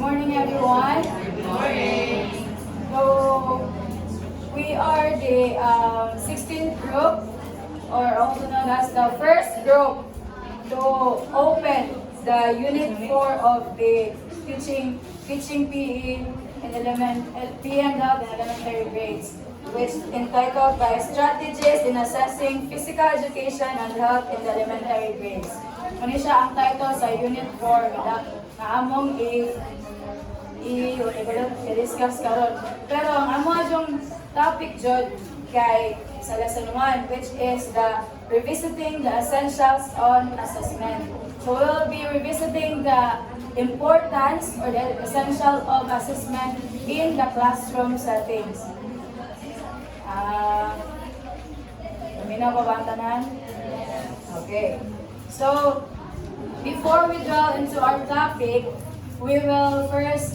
morning, everyone. Good morning. So, we are the 16th group, or also known as the first group to open the Unit 4 of the teaching PE in PM Health in elementary grades, which entitled by Strategies in Assessing Physical Education and Health in the Elementary Grades. Kung siya ang title sa Unit 4 na among i-discuss karon. Pero ang among yung topic jud kay sa lesson 1, which is the revisiting the essentials on assessment. So we'll be revisiting the importance or the essential of assessment in the classroom settings. Minaw pa ba ang tanan? Okay. So, before we delve into our topic, we will first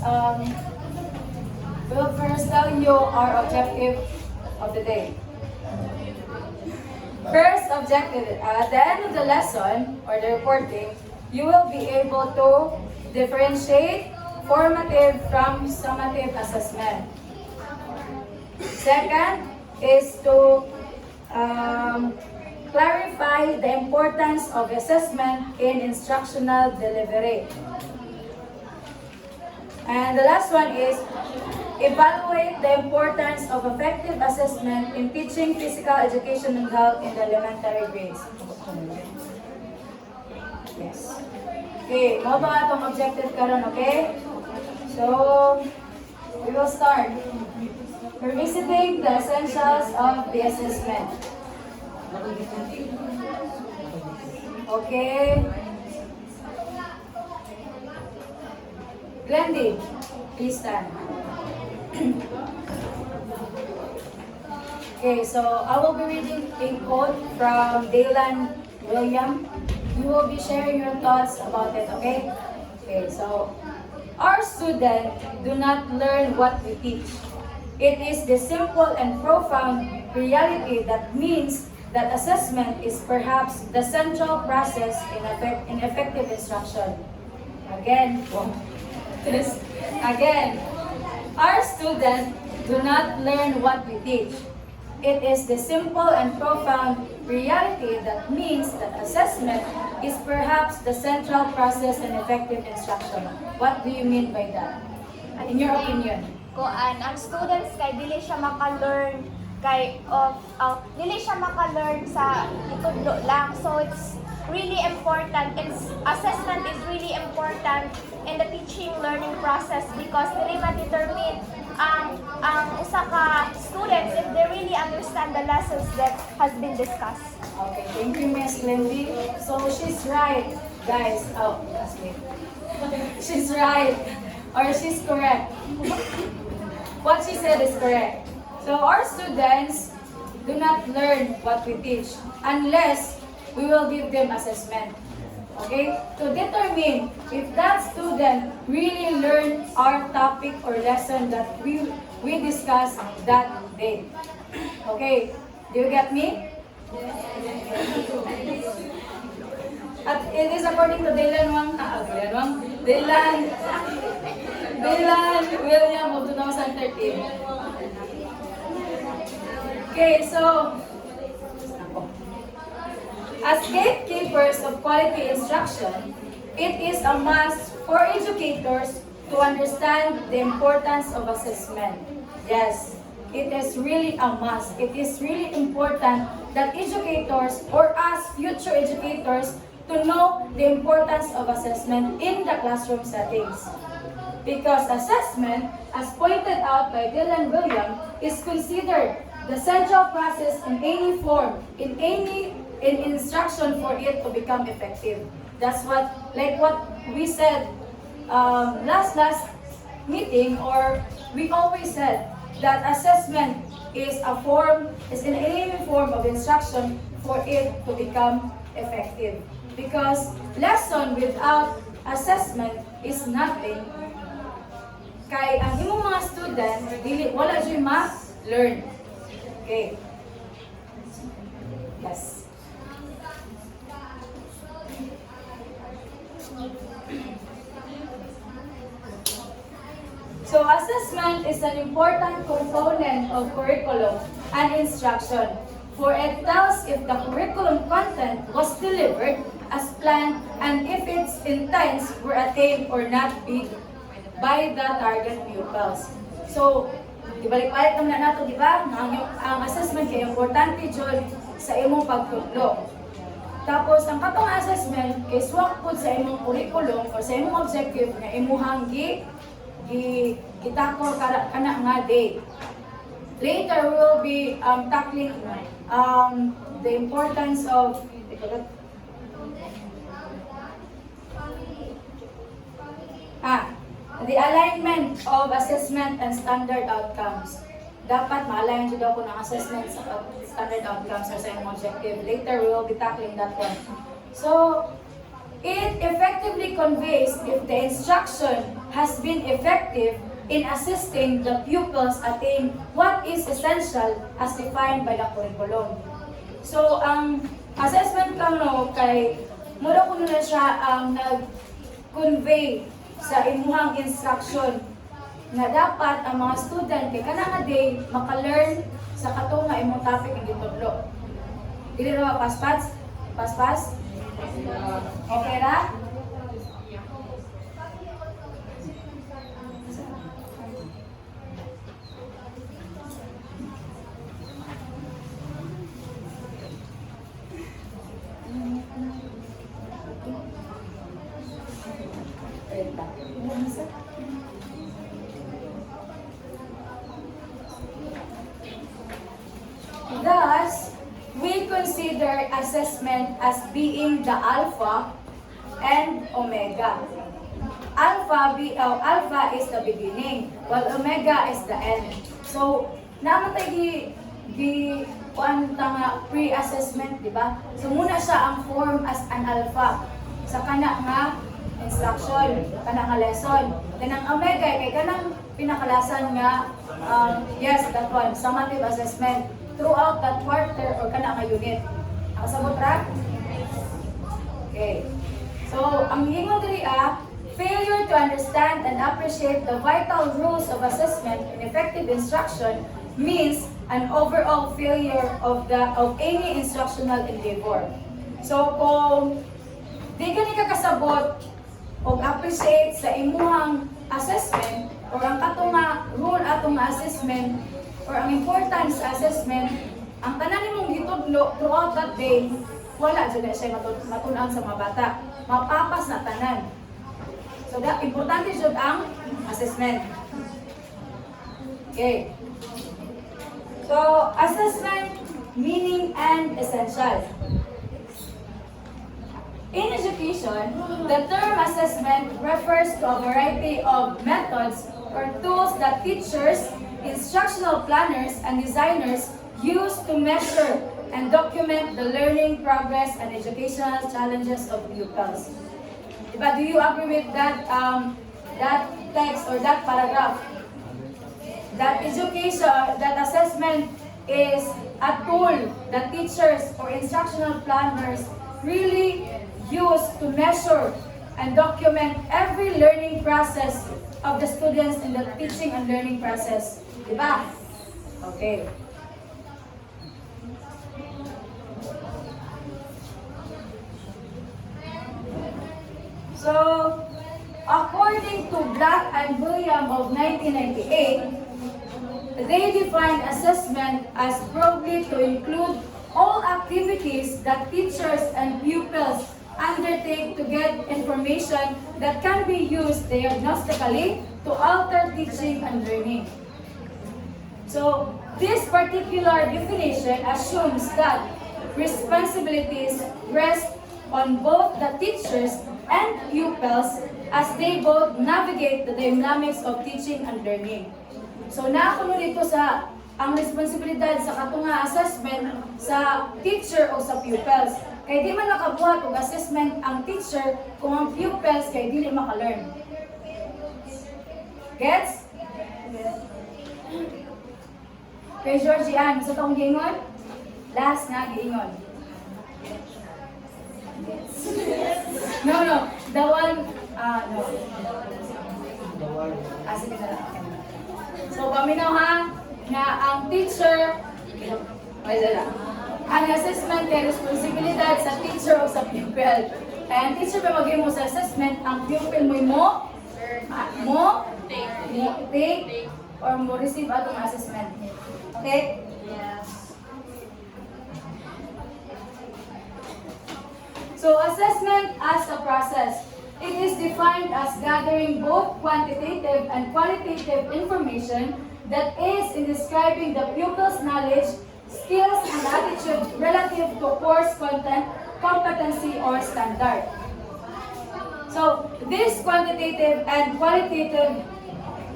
tell you our objective of the day. First objective, at the end of the lesson or the reporting, you will be able to differentiate formative from summative assessment. Second is to clarify the importance of assessment in instructional delivery. And the last one is evaluate the importance of effective assessment in teaching physical education and health in the elementary grades. Yes. Okay, mo ba itong objective karon, okay? So, we will start. Revisiting the essentials of the assessment. Okay. Glendy, please stand. Okay, so I will be reading a quote from Daylan William. You will be sharing your thoughts about it, okay? Okay, so our students do not learn what we teach. It is the simple and profound reality that means that assessment is perhaps the central process in effective instruction. Again, our students do not learn what we teach. It is the simple and profound reality that means that assessment is perhaps the central process in effective instruction. What do you mean by that? In your opinion? Kung ang students kay dili siya maka-learn dili siya maka-learn sa itudlo lang. So it's really important. Assessment is really important in the teaching learning process because dili ma-determine ang usa ka students if they really understand the lessons that has been discussed. Okay, thank you, Miss Lindy. So she's right, guys. Oh, that's me. She's right, or she's correct. What she said is correct. So our students do not learn what we teach unless we will give them assessment. Okay? To determine if that student really learned our topic or lesson that we discussed that day. Okay? Do you get me? At it is according to Daylan William of 2013. Okay, so as gatekeepers of quality instruction, it is a must for educators to understand the importance of assessment. Yes, it is really a must. It is really important that educators or us future educators to know the importance of assessment in the classroom settings. Because assessment, as pointed out by Daylan William, is considered the central process in any form, in instruction for it to become effective. That's what we said last meeting, or we always said that assessment is in any form of instruction for it to become effective. Because lesson without assessment is nothing. Kay ang imong mga student, wala dyan ma-learn. Okay. Yes. So assessment is an important component of curriculum and instruction, for it tells if the curriculum content was delivered as planned and if its intents were attained or not by the target pupils. So, ibalik-balik naman na nato, di ba? Ang assessment kay importante jud sa imong pagtudlo. Tapos, ang katong assessment kay swak po sa imong curriculum o sa imong objective nga imuhang gitakor kana nga day. Later, we will be tackling the importance of the alignment of assessment and standard outcomes. Dapat ma-align jud ako ng assessment sa standard outcomes or sa imong objective. Later, we will be tackling that one. So, it effectively conveys if the instruction has been effective in assisting the pupils attain what is essential as defined by the curriculum. So, ang assessment kamo kay mura ko na siya ang nag-convey sa imuhang instruction na dapat ang mga student kay kana nga day maka-learn sa katong nga imong topic ang gitudlo. Dili ra paspas? Paspas? Okay ra? Thus, we consider assessment as being the alpha and omega. Alpha is the beginning, while omega is the end. So, naman tayo pre-assessment, di ba? So, muna siya ang form as an alpha sa kana nga instruction, kana nga lesson. Then ang omega kay kanang pinakalasan nga yes, that one, summative assessment throughout that quarter or kana nga unit. Ang sabot ra? Okay. So, ang ingon diri failure to understand and appreciate the vital rules of assessment and effective instruction means an overall failure of any instructional endeavor. So, kung di ka ni kakasabot o appreciate sa imuhang assessment or ang katong nga rule atong assessment or ang importance sa assessment, ang tanan nimong gitudlo throughout that day, wala dyan siya matunan sa mga bata. Mapapas na tanan. So, importante dyan ang assessment. Okay. So, assessment, meaning, and essential. In education, the term assessment refers to a variety of methods or tools that teachers, instructional planners, and designers use to measure and document the learning progress and educational challenges of pupils. Diba, do you agree with that text or that paragraph? That assessment is a tool that teachers or instructional planners really use to measure and document every learning process of the students in the teaching and learning process. Diba? Okay. So, according to Black and William of 1998, they defined assessment as broadly to include all activities that teachers and pupils undertake to get information that can be used diagnostically to alter teaching and learning. So, this particular definition assumes that responsibilities rest on both the teachers and pupils as they both navigate the dynamics of teaching and learning. So, nakakuno dito sa ang responsibilidad sa katunga assessment sa teacher o sa pupils. Kaya di man nakabuhat og assessment ang teacher kung ang pupils kay dili maka-learn. Gets? Kay Georgie Ann, gusto tong giingon? Last nga giingon. No. The one, no. Sige na lang. So, paminaw ha, na ang teacher, ay dala, ang assessment kay responsibilidad sa teacher o sa pupil. Kaya ang teacher pa mag-mo sa assessment, ang pupil mo, take, or mo receive atong assessment. Okay? So, assessment as a process. It is defined as gathering both quantitative and qualitative information that is in describing the pupil's knowledge, skills, and attitude relative to course content, competency, or standard. So, this quantitative and qualitative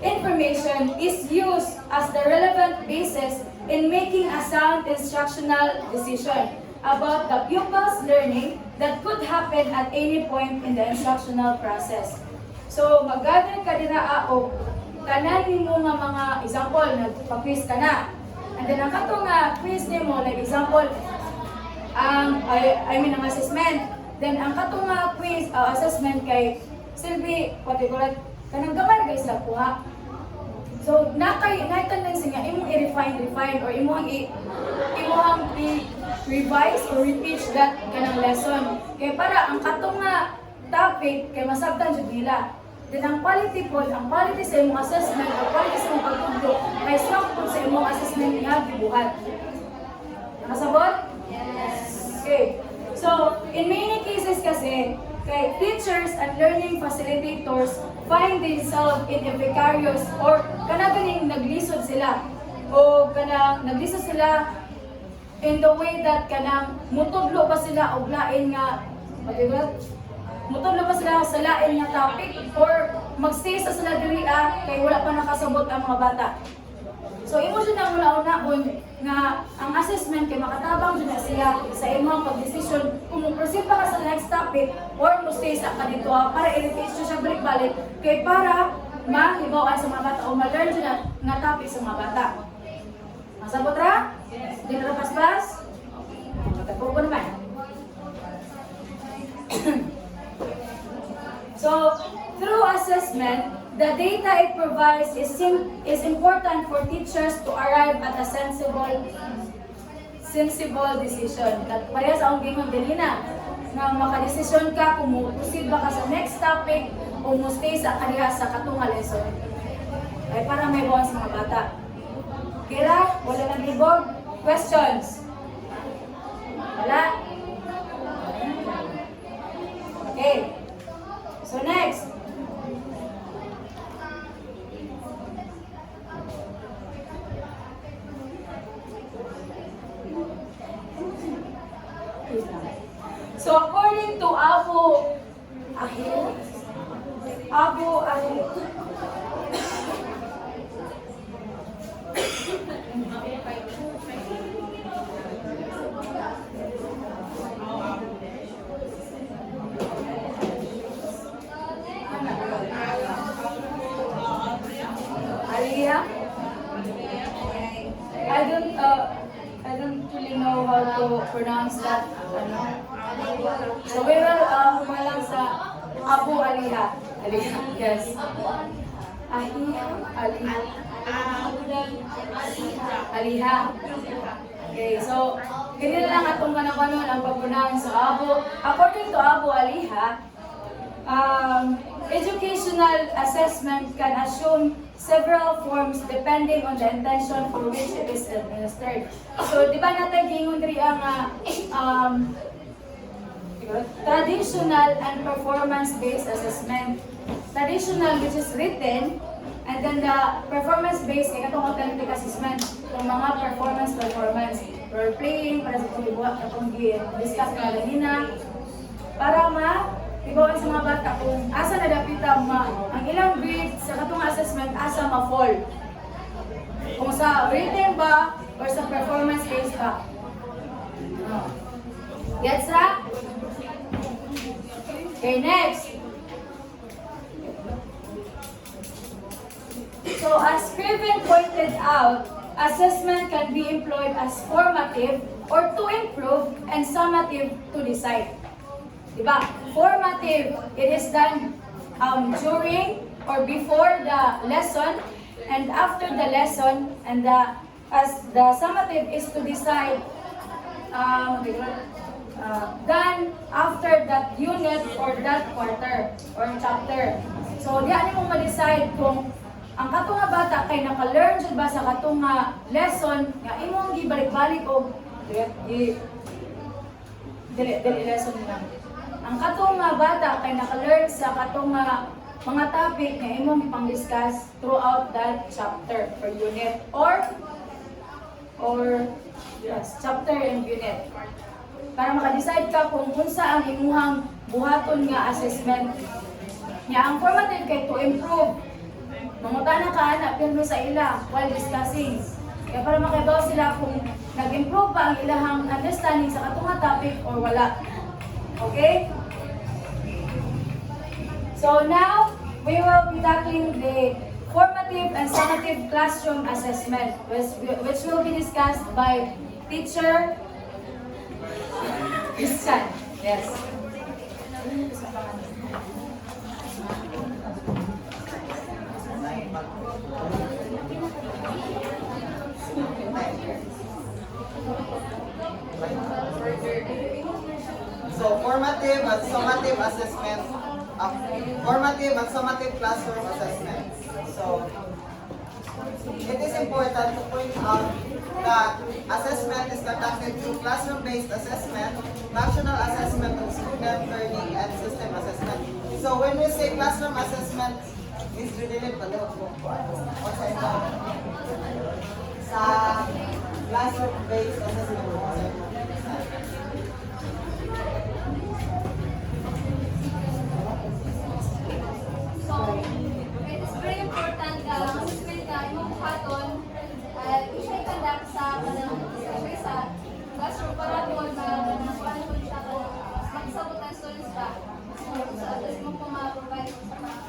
information is used as the relevant basis in making a sound instructional decision about the pupil's learning that could happen at any point in the instructional process. So, mag-gather ka din o kanan mo nga mga example, nagpa-quiz ka na. And then, ang katong quiz ni mo, like example, ang assessment. Then, ang katong quiz, assessment kay Silvi, particular, kanang gamay guys lang po ha. So, naitan lang siya, imong i-refine, or imong i-revise or reteach that kanang lesson. Kaya para ang katong topic, kay masabtan jud nila. Then ang quality po, ang quality sa imong assessment, o quality sa imong pagtudlo, may strong po sa imong assessment nga gibuhat. Nakasabot? Yes. Okay. So, in many cases kasi, kay teachers and learning facilitators find themselves in a precarious or kanang naglisod sila o kanang naglisod sila in the way that kanang mutudlo pa sila og lain nga mutudlo pa sila sa lain nga topic or magstay sa sila diri kay wala pa nakasabot ang mga bata. So imo jud na una-unahon nga ang assessment kay makatabang jud na siya sa imong pagdesisyon kung mo-proceed pa ka sa next topic or mo stay sa kadito para i-repeat siya balik-balik kay para mahibaw sa mga bata o ma-learn jud nga topic sa mga bata. Masabot ra? Yes. Di na paspas? Matagpo ko naman. So, through assessment, the data it provides is important for teachers to arrive at a sensible decision. At parehas akong gingon ganina, nga makadesisyon ka kung mo-proceed ba ka sa next topic o mo stay sa kaniya sa katunga lesson. Ay para may buwan sa mga bata. Kira, wala nang libog. Questions? Wala? Okay. So next. So according to Abu Ahil, Aliyah? I don't really know how to pronounce that. So we will humalang sa Abu Aliyah. Yes. Aliyah. Okay, so ganyan lang atong kanabanon ang pag-pronounce sa Abu. According to Abu Aliyah, educational assessment can assume several forms depending on the intention for which it is administered. So, di ba natin gingon diri ang traditional and performance-based assessment. Traditional, which is written, and then the performance-based, kaya itong authentic assessment, itong mga performance, role-playing, para sa itong discuss na ganina, para ibawan sa mga bata kung asa na dapita ang ilang grade sa katong assessment asa ma-fall. Kung sa written ba or sa performance-based ba. Gets ra? Okay, next. So as Scriven pointed out, assessment can be employed as formative or to improve and summative to decide. Diba? Formative, it is done during or before the lesson and after the lesson, and as the summative is to decide done after that unit or that quarter or chapter. So di ani mo ma-decide kung ang katong nga bata kay naka-learn jud ba sa katong nga lesson nga imong gibalik-balik og dili lesson lang. Ang katong nga bata kay naka-learn sa katong nga mga topic nga imong ipang-discuss throughout that chapter or unit or yes, chapter and unit. Para maka-decide ka kung unsa ang imuhang buhaton nga assessment. Nya ang formative kay to improve. Mangutana ka ana pirmi sa ila while discussing. Kaya para makabaw sila kung nag-improve ba ang ilahang understanding sa katong nga topic or wala. Okay? So now, we will be tackling the formative and summative classroom assessment, which will be discussed by teacher Christian. Yes. So, formative and summative assessment, formative and summative classroom assessment. So, it is important to point out that assessment is conducted through classroom-based assessment, national assessment of student learning, and system assessment. So, when we say classroom assessment, is really sa classroom-based assessment. So, it is very important assessment na imong buhaton siya i-conduct sa classroom para doon paano siya magsabot ang students ba. So, atas mo po ma-provide sa mga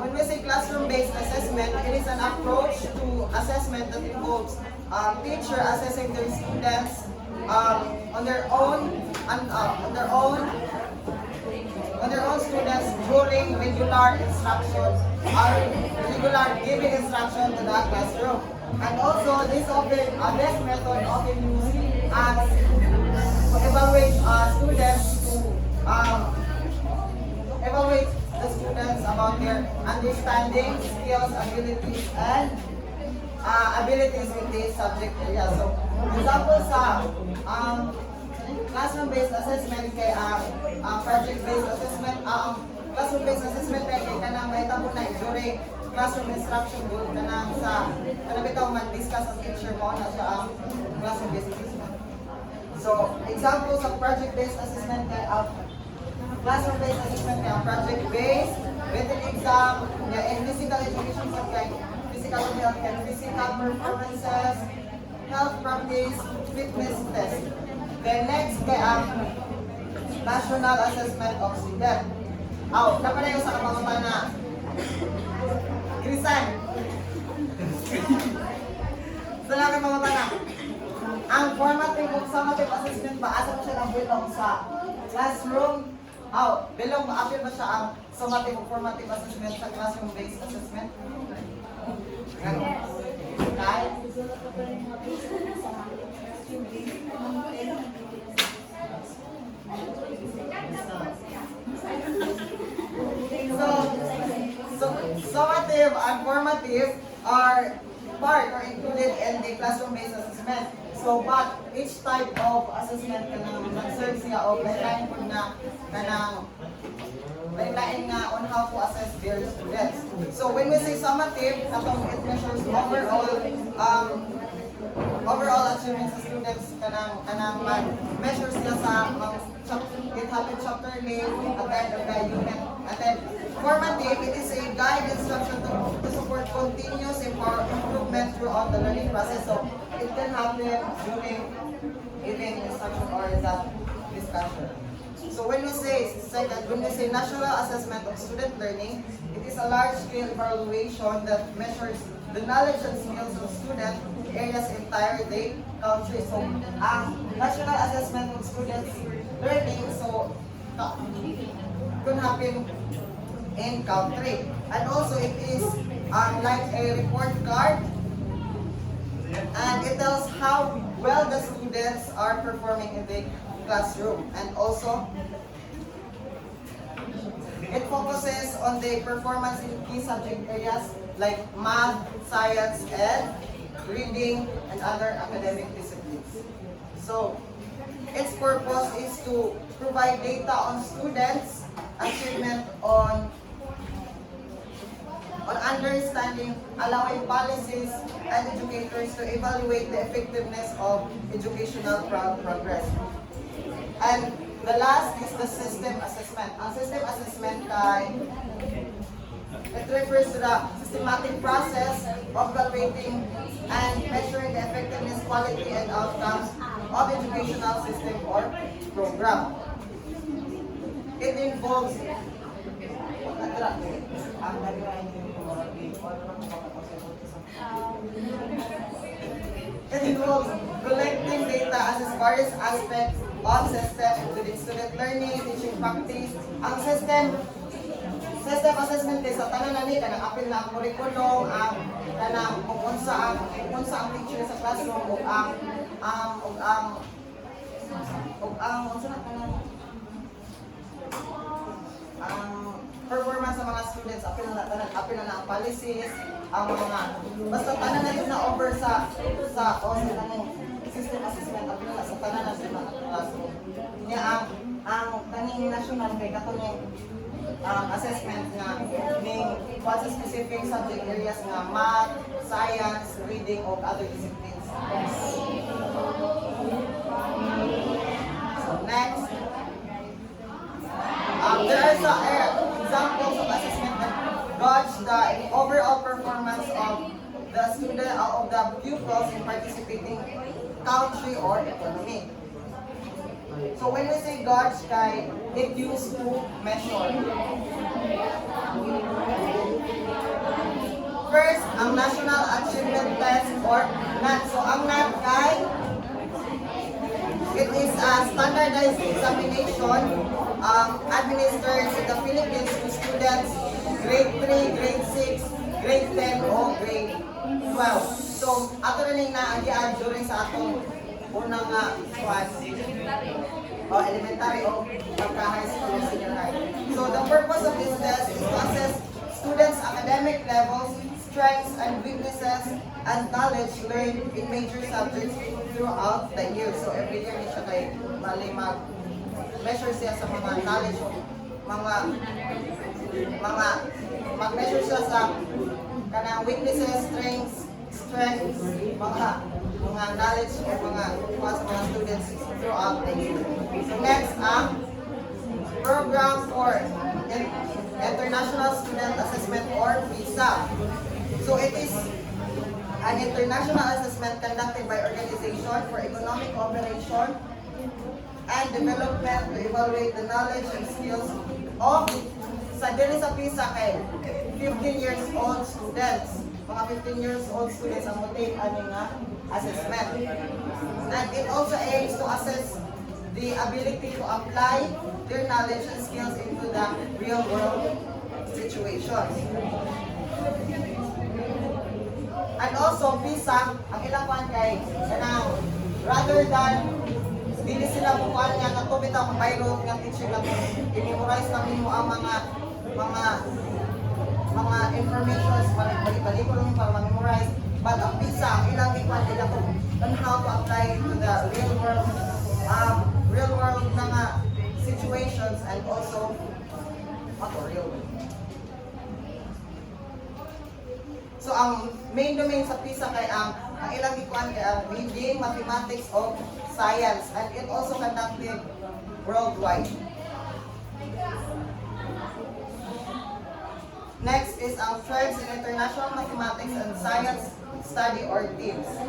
When we say classroom-based assessment, it is an approach to assessment that involves teacher assessing their students on their own students during regular instruction or regular giving instruction to the classroom. And also, this method often used as to evaluate students to evaluate the students about their understanding, skills, abilities, and abilities in this subject area. So, example sa classroom-based assessment kay project-based assessment, classroom-based assessment kay kanang mahitabo na during classroom instruction doon kanang bitaw man discuss ang teacher mo na siya ang classroom-based assessment. So, example sa project-based assessment kay classroom-based assessment kay project-based, written exam, in physical education subject, physical health and physical performances, health practice, fitness test. Then next kay national assessment of student. Napalayo sa kapangutan na Krisan. Sa lang kapangutan na ang formative of summative assessment ba asa mo siya ng bilong sa classroom? Bilong ma-appeal ba siya ang summative of formative assessment sa classroom-based assessment? Yes. Kahit? So, summative and formative are part or included in the classroom-based assessment. So, but each type of assessment kanang mag-serve siya o lain po na kanang lain nga on how to assess their students. So, when we say summative, it measures overall achievements sa students kanang measures siya sa it happened chapter name at the end of the unit. And then formative, it is a guide instruction to support continuous improvement throughout the learning process. So it can happen during giving instruction or the discussion. So when we say national assessment of student learning, it is a large-scale evaluation that measures the knowledge and skills of students in areas entire day country. So national assessment of students learning, so could happen in country. And also it is like a report card, and it tells how well the students are performing in the classroom. And also it focuses on the performance in key subject areas like math, science, and reading, and other academic disciplines. So, its purpose is to provide data on students' achievement on understanding, allowing policies and educators to evaluate the effectiveness of educational progress. And the last is the system assessment. Ang system assessment it refers to the systematic process of evaluating and measuring the effectiveness, quality, and outcomes of educational system or program. It involves collecting data as various aspects of system, including student learning, teaching practice. Ang system assessment is sa tanan na ni kanang apil na ang curriculum, ang kanang kung unsa ang teacher sa classroom ug ang unsa na kanang ang performance sa mga students, apil na ang policies, ang mga basta tanan na yun na over sa kanang system assessment, apil na sa tanan na sa classroom. Niya ang kaning national kay katunyang assessment nga ning sa specific subject areas nga math, science, reading, or other disciplines. So next, there are some examples of assessment that gauge the overall performance of the student of the pupils in participating country or economy. So when we say gauge, it used to measure. First, ang National Achievement Test or NAT. So ang NAT it is a standardized examination administered in the Philippines to students grade 3, grade 6, grade 10, o grade 12. So ato rin na ang giad during sa atong unang elementary o pagka-high school o senior high. So the purpose of this test is to assess students' academic levels, strengths and weaknesses, and knowledge learned in major subjects throughout the year. So every year siya kay mag-measure siya sa mga knowledge o mag-measure siya sa kanang weaknesses, strengths, mga knowledge o mga students throughout the year. So next, program for International Student Assessment or PISA. So it is an international assessment conducted by Organization for Economic Cooperation and Development to evaluate the knowledge and skills of sa PISA kay 15 years old students. Mga 15 years old students ang motive ani nga assessment. And it also aims to assess the ability to apply their knowledge and skills into the real world situations. And also, PISA, ang ilang kwan kay kanang rather than dili sila bukuan nga katubitaw ang bayro nga teacher nga i-memorize na mo ang mga informations balik-balik ko lang para ma-memorize. But ang PISA, ang ilang ikwan nila on how to apply to the real world mga situations and also real world. So ang main domain sa PISA kay ang ilang ikuan kay ang reading, mathematics, o science, and it also conducted worldwide. Next is ang trends in international mathematics and science study or TIMSS.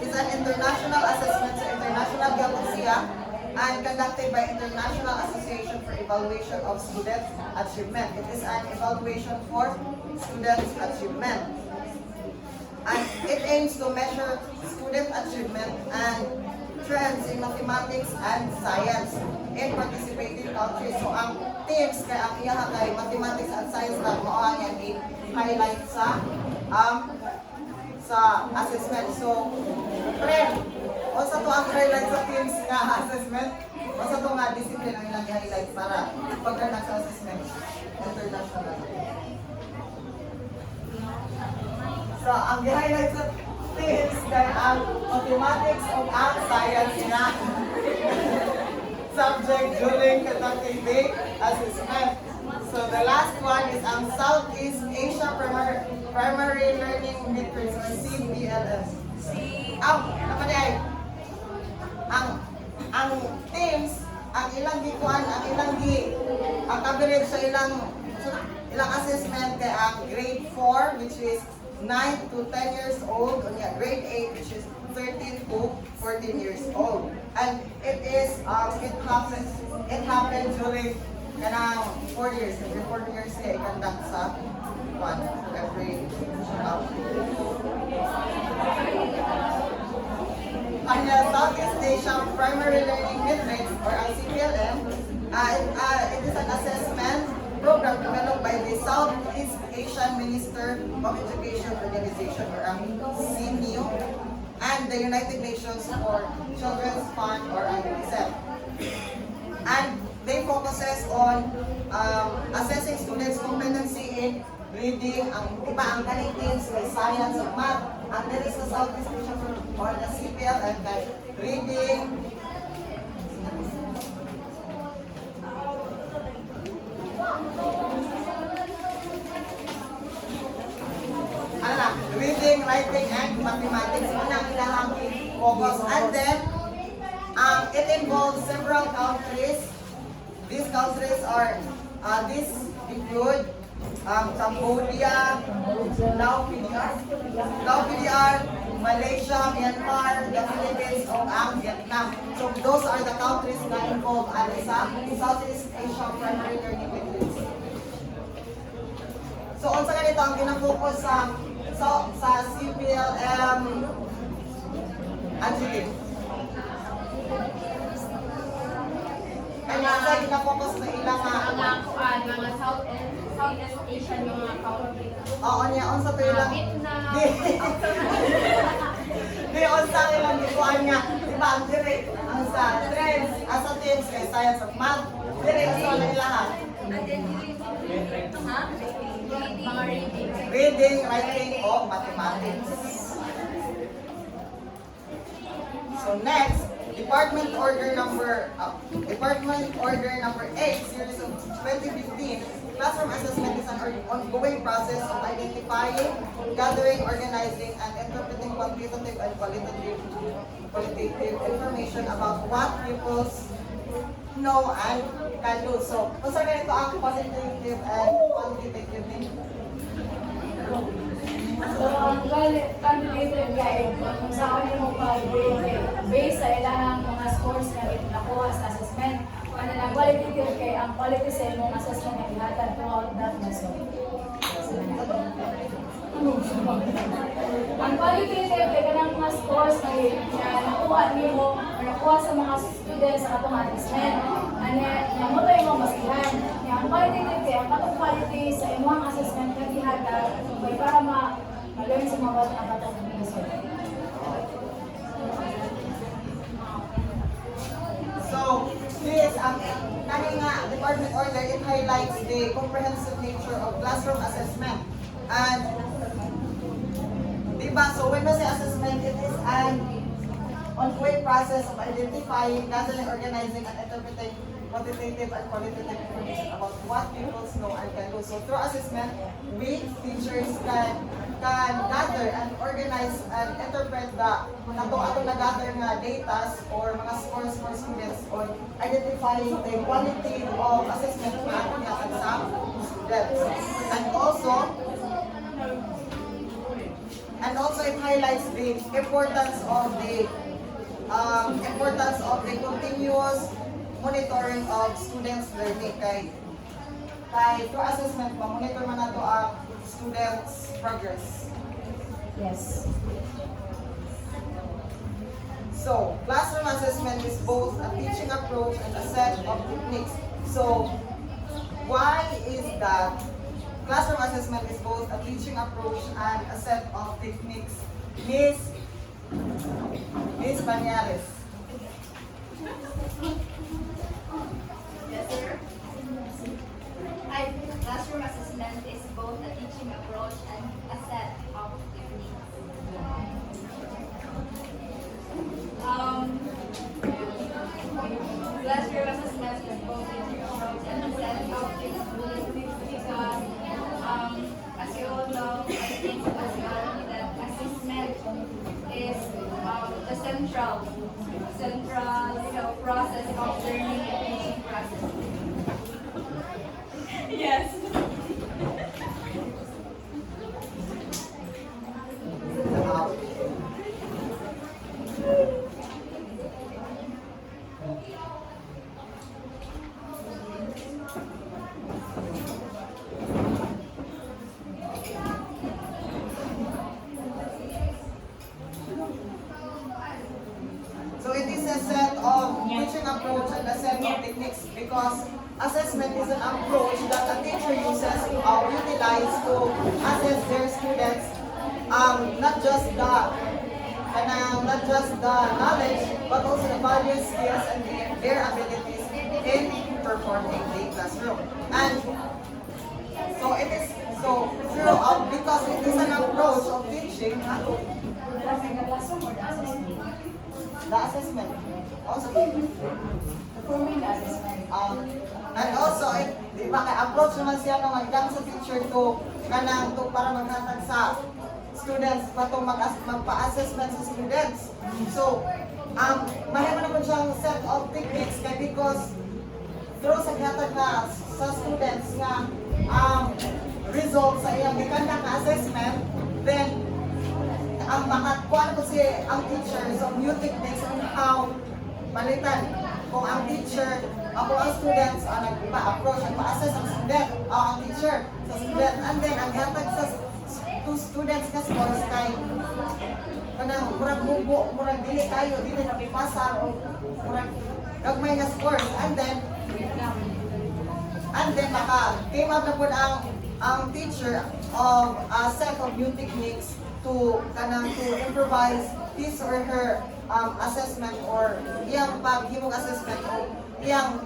It's an international assessment sa international galaxia and conducted by International Association for Evaluation of Student Achievement. It is an evaluation for students' achievement. And it aims to measure student achievement and trends in mathematics and science. in participating countries. So ang teams kay ang iyaha kay mathematics and science lang mao ang i-highlight sa assessment. So friend, unsa to ang highlight sa teams nga assessment? Unsa to nga discipline ang ilang i-highlight para pagdating sa assessment international? So ang i-highlight sa teams kay ang mathematics o ang science nga subject during conducting assessment. So the last one is ang Southeast Asia Primary Learning Matrix or CPLS. Ang teams, ang ilang gikuan, ang coverage sa ilang assessment kay ang grade 4 which is 9 to 10 years old, o grade 8 which is 13 to 14 years old. And it happened during kanang 4 years. Every 4 years kaya i-conduct sa every ang Southeast Asia Primary Learning Matrix or CPLM, it is an assessment program developed by the Southeast Asian Minister of Education Organization or CNEO and the United Nations for Children's Fund or UNICEF. And they focuses on assessing students' competency in reading, ang kanitins, may science, and math, and there is the Southeast Asia or the CPL and reading, reading, writing, and mathematics. Yun ang ilang focus. And then, it involves several countries. These countries are, these include Cambodia, Laos PDR, Malaysia, Myanmar, the Philippines, and Vietnam. So those are the countries na involved sa Southeast Asia Primary Learning Matrix. So unsa ganito ang ginafocus sa CPLM adjective. Ay nasa ginafocus na ilang mga Southeast Asian mga country. oo niya, unsa to ilang di unsa ilang gikuan nga, di ba ang direct ang sa trends, sa teams kay science of math, direct sa ilahan. Reading, writing, o mathematics. So next, Department Order number 8, series of 2015. Classroom assessment is an ongoing process of identifying, gathering, organizing, and interpreting quantitative and qualitative information about what pupils know and can do. So, kung sa ganito ang qualitative and quantitative din. So, ang quantitative guide, kung saan mo pag-grade based sa ilang mga scores na nakuha sa assessment, ano na qualitative kay ang quality sa imong assessment na ihatag throughout that lesson. Ang qualitative kay kanang mga scores na nakuha nimo o nakuha sa mga students sa atong assessment. Ano mo tayo mong basihan. Ang qualitative kay ang katong quality sa imong assessment na ihatag para ma-learn sa mga bata ang katong lesson. So, this kaning department order, it highlights the comprehensive nature of classroom assessment. And diba, so when we say assessment, it is an ongoing process of identifying, gathering, organizing, and interpreting quantitative and qualitative information about what pupils know and can do. So through assessment, we teachers can gather and organize and interpret the atong na-gather nga data or mga scores for students on identifying the quality of assessment na ating hatag sa students. And also it highlights the importance of the continuous monitoring of students' learning kay through assessment monitor man nato ang students' progress. Yes. So So, classroom assessment is both a teaching approach and a set of techniques. So, why is that classroom assessment is both a teaching approach and a set of techniques? Miss Banyares. Yes, sir. I think classroom assessment is both a teaching approach and a set of techniques. Classroom assessment is both teaching approach and a set of techniques because, as you all know, I think as well that assessment is the central process of learning and teaching process. Yes. So it is a set of teaching approach and a set of techniques because assessment is an approach that a teacher uses or utilize to assess their students, not just the knowledge, but also the values, skills, and their abilities in performing the classroom. And so it is because it is an approach of teaching. The assessment also Performing the assessment. and also di ba kay approach naman siya nung hanggang sa teacher to kanang to para maghatag sa students patong magpa-assessment sa students. So mahimo na po siyang set of techniques kay because through sa gihatag na sa students nga result sa iyang gikandak na assessment, then ang makakuan ko si ang teacher so new techniques on how palitan kung ang teacher ako ang students nagpa-approach nagpa-assess ang student o ang teacher sa student and then ang hatag sa two students na scores kay kanang murag bubo murag dili kayo dili napipasa o murag gagmay nga scores and then maka came up na po ang teacher of a set of new techniques to improvise his or her assessment or iyang paghimong assessment o iyang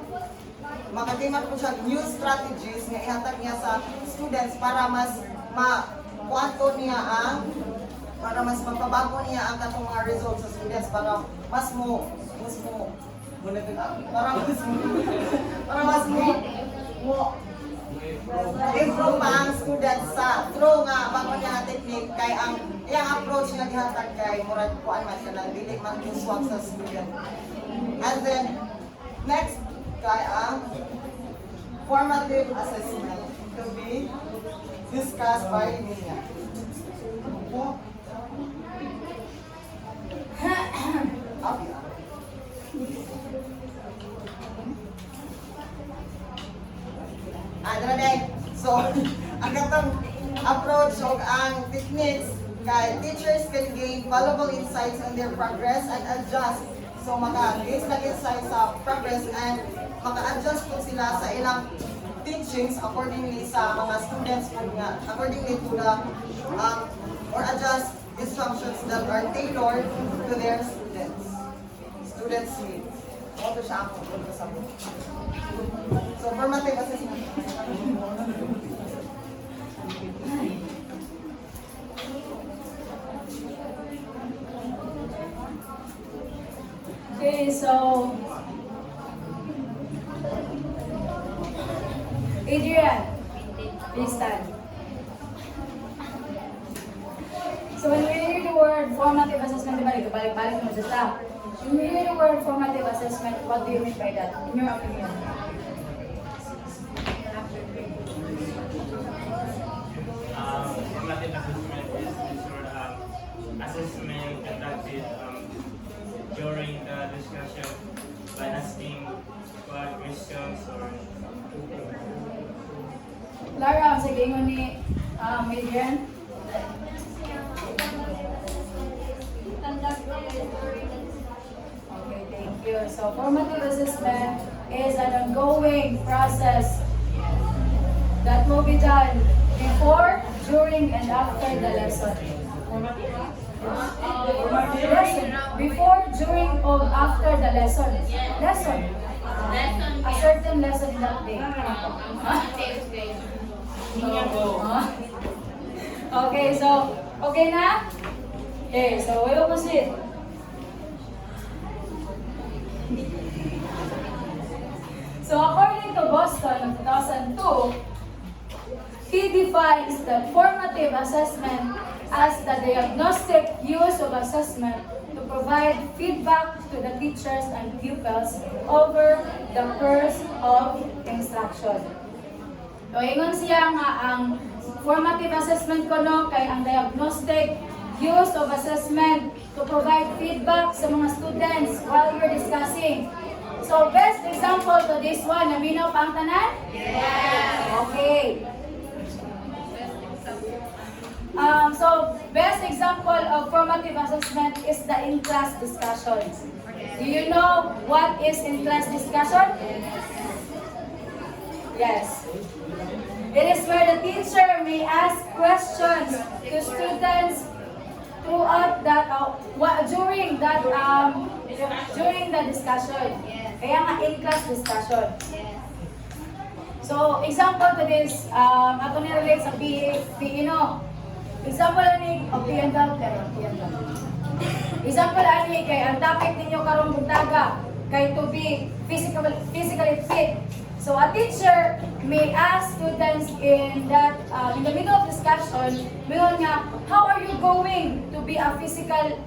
makatimat po siya new strategies nga ihatag niya sa students para mas makuanto niya para mas mapabago niya ang katong mga results sa students para mas mo improve pa ang students sa through nga bago niya nga technique kay ang iyang approach nga gihatag kay murag kuan man kanang dili man kuswag sa student. And then next kay ang formative assessment to be discussed by Nia. So, ang katong approach o ang techniques kay teachers can gain valuable insights on their progress and adjust. So, maka-gain sila insights sa progress and maka-adjust po sila sa ilang teachings accordingly sa mga students po nga, accordingly to the or adjust instructions that are tailored to their students' needs. Ito siya ako. So, formative assessment. Okay, so Adrian, please stand. So when we hear the word formative assessment, balik-balik mo siya. When we hear the word formative assessment, what do you mean by that, in your opinion? Formative assessment is sort of assessment conducted during the discussion by asking questions or Lara, sa gingon ni Adrian? Conducted during the discussion Thank you. So formative assessment is an ongoing process that will be done before, during, and after the lesson. Lesson. Before, during, or after the lesson. Lesson. A certain lesson in that day. Huh? Okay, so, okay na? Okay, so we will proceed. So according to Boston in 2002, he defines the formative assessment as the diagnostic use of assessment to provide feedback to the teachers and pupils over the course of instruction. So ingon siya nga ang formative assessment ko no kay ang diagnostic use of assessment to provide feedback sa mga students while you're discussing. So best example to this one, naminaw pa ang tanan? Yes! Okay. So, best example of formative assessment is the in-class discussions. Do you know what is in-class discussion? Yes. It is where the teacher may ask questions to students throughout that during the discussion. Kaya nga in-class discussion. So, example to this, ato ni-relate sa PE, no? Example ani Example ani kay ang topic ninyo karong buntaga kay to be physically fit. So a teacher may ask students in the middle of discussion, mayon nga, how are you going to be a physically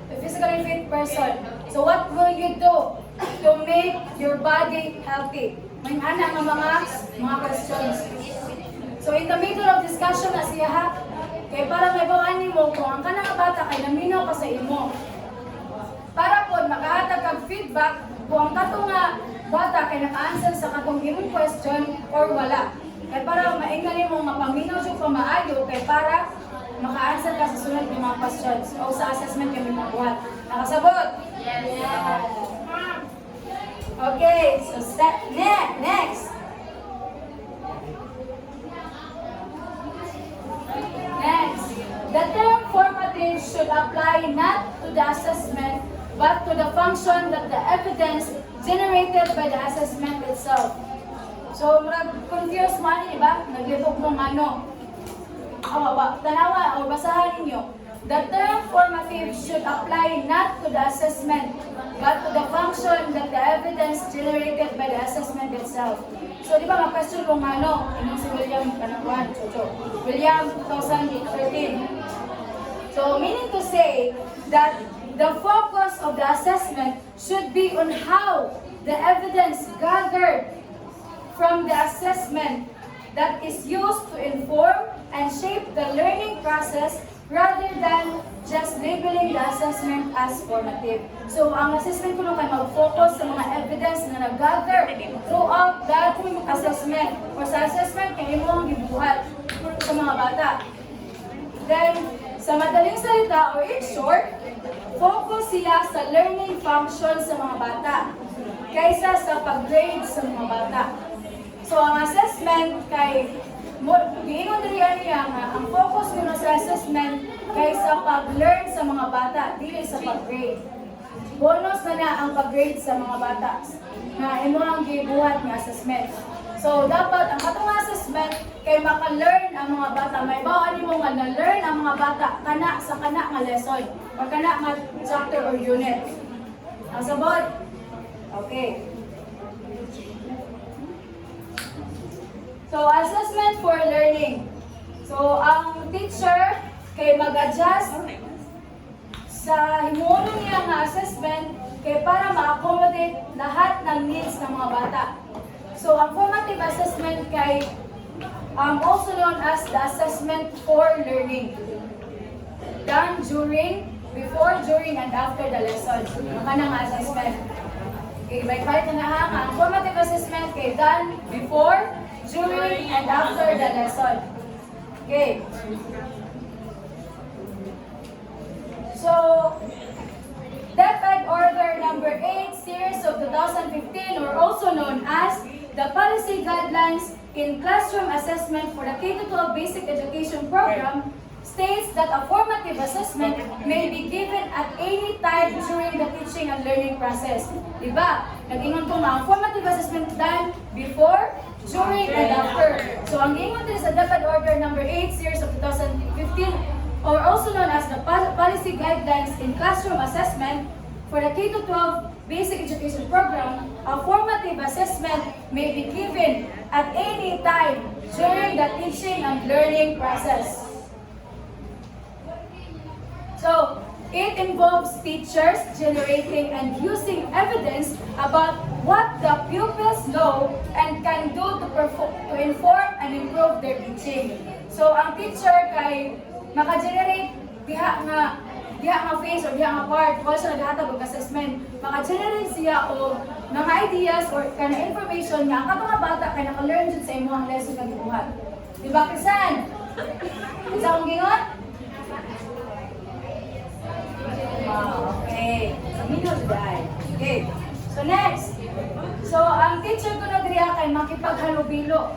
fit person? So what will you do to make your body healthy? May ana nga mga questions. So in the middle of discussion na siya ha, kaya para may bawaan mo kung ang kanang bata kay naminaw pa sa imo. Para po makahatag kag feedback kung ang katong nga bata kay naka-answer sa katong imong question or wala. Kaya para maingali mo nga paminaw siya pa maayo kay para maka-answer ka sa sunod ng mga questions o sa assessment yung minabuhat. Nakasabot? Yes. Okay, so next. Next, the term formative should apply not to the assessment, but to the function that the evidence generated by the assessment itself. So, confused man, di ba? Naglibog ng ano. Tanawa o basahan ninyo. The term formative should apply not to the assessment, but to the function that the evidence generated by the assessment itself. So, di ba ma-question kung ano? Inong si William Kanangwan, William 2013. So, meaning to say that the focus of the assessment should be on how the evidence gathered from the assessment that is used to inform and shape the learning process rather than just labeling the assessment as formative. So, ang assessment ko nung kay mag-focus sa mga evidence na nag-gather throughout that assessment or sa assessment kay imo ang gibuhat sa mga bata. Then, sa madaling salita or in short, focus sila sa learning function sa mga bata kaysa sa pag-grade sa mga bata. So, ang assessment kay giingon diri niya nga ang focus ko sa assessment kay sa pag-learn sa mga bata, dili sa pag-grade. Bonus na ang pag-grade sa mga bata na imo ang gibuhat nga assessment. So dapat ang katong assessment kay maka-learn ang mga bata. May bawaan nimo nga na-learn ang mga bata kana sa kana nga lesson or kana nga chapter or unit. Ang sabot. Okay. So, assessment for learning. So, ang teacher kay mag-adjust sa himuon niya nga assessment kay para ma-accommodate lahat ng needs ng mga bata. So, ang formative assessment kay also known as the assessment for learning. Done before, during, and after the lesson. Mga nang assessment. Okay, may palit na ha. Ang formative assessment kay done before, during, and after the lesson. Okay. So, DepEd Order number 8, series of 2015, or also known as the Policy Guidelines in Classroom Assessment for the K-12 Basic Education Program, states that a formative assessment may be given at any time during the teaching and learning process. Diba? Nag-ingon ko nga, ang formative assessment done before, during, and after. So, ang ingon din sa DepEd Order number 8, series of 2015, or also known as the Policy Guidelines in Classroom Assessment for the K-12 Basic Education Program, a formative assessment may be given at any time during the teaching and learning process. So, it involves teachers generating and using evidence about what the pupils know and can do to inform and improve their teaching. So, ang teacher kay maka-generate diha nga phase or diha nga part kung siya naghatag og assessment, maka-generate siya og mga ideas or kana information nga ang katong mga bata kay naka-learn jud sa imong lesson nga gibuhat. Diba, Kisan? Isa akong gingon? Okay. Sabihin mo dahil. Okay. So next. So ang teacher ko na diriya kay makipaghalubilo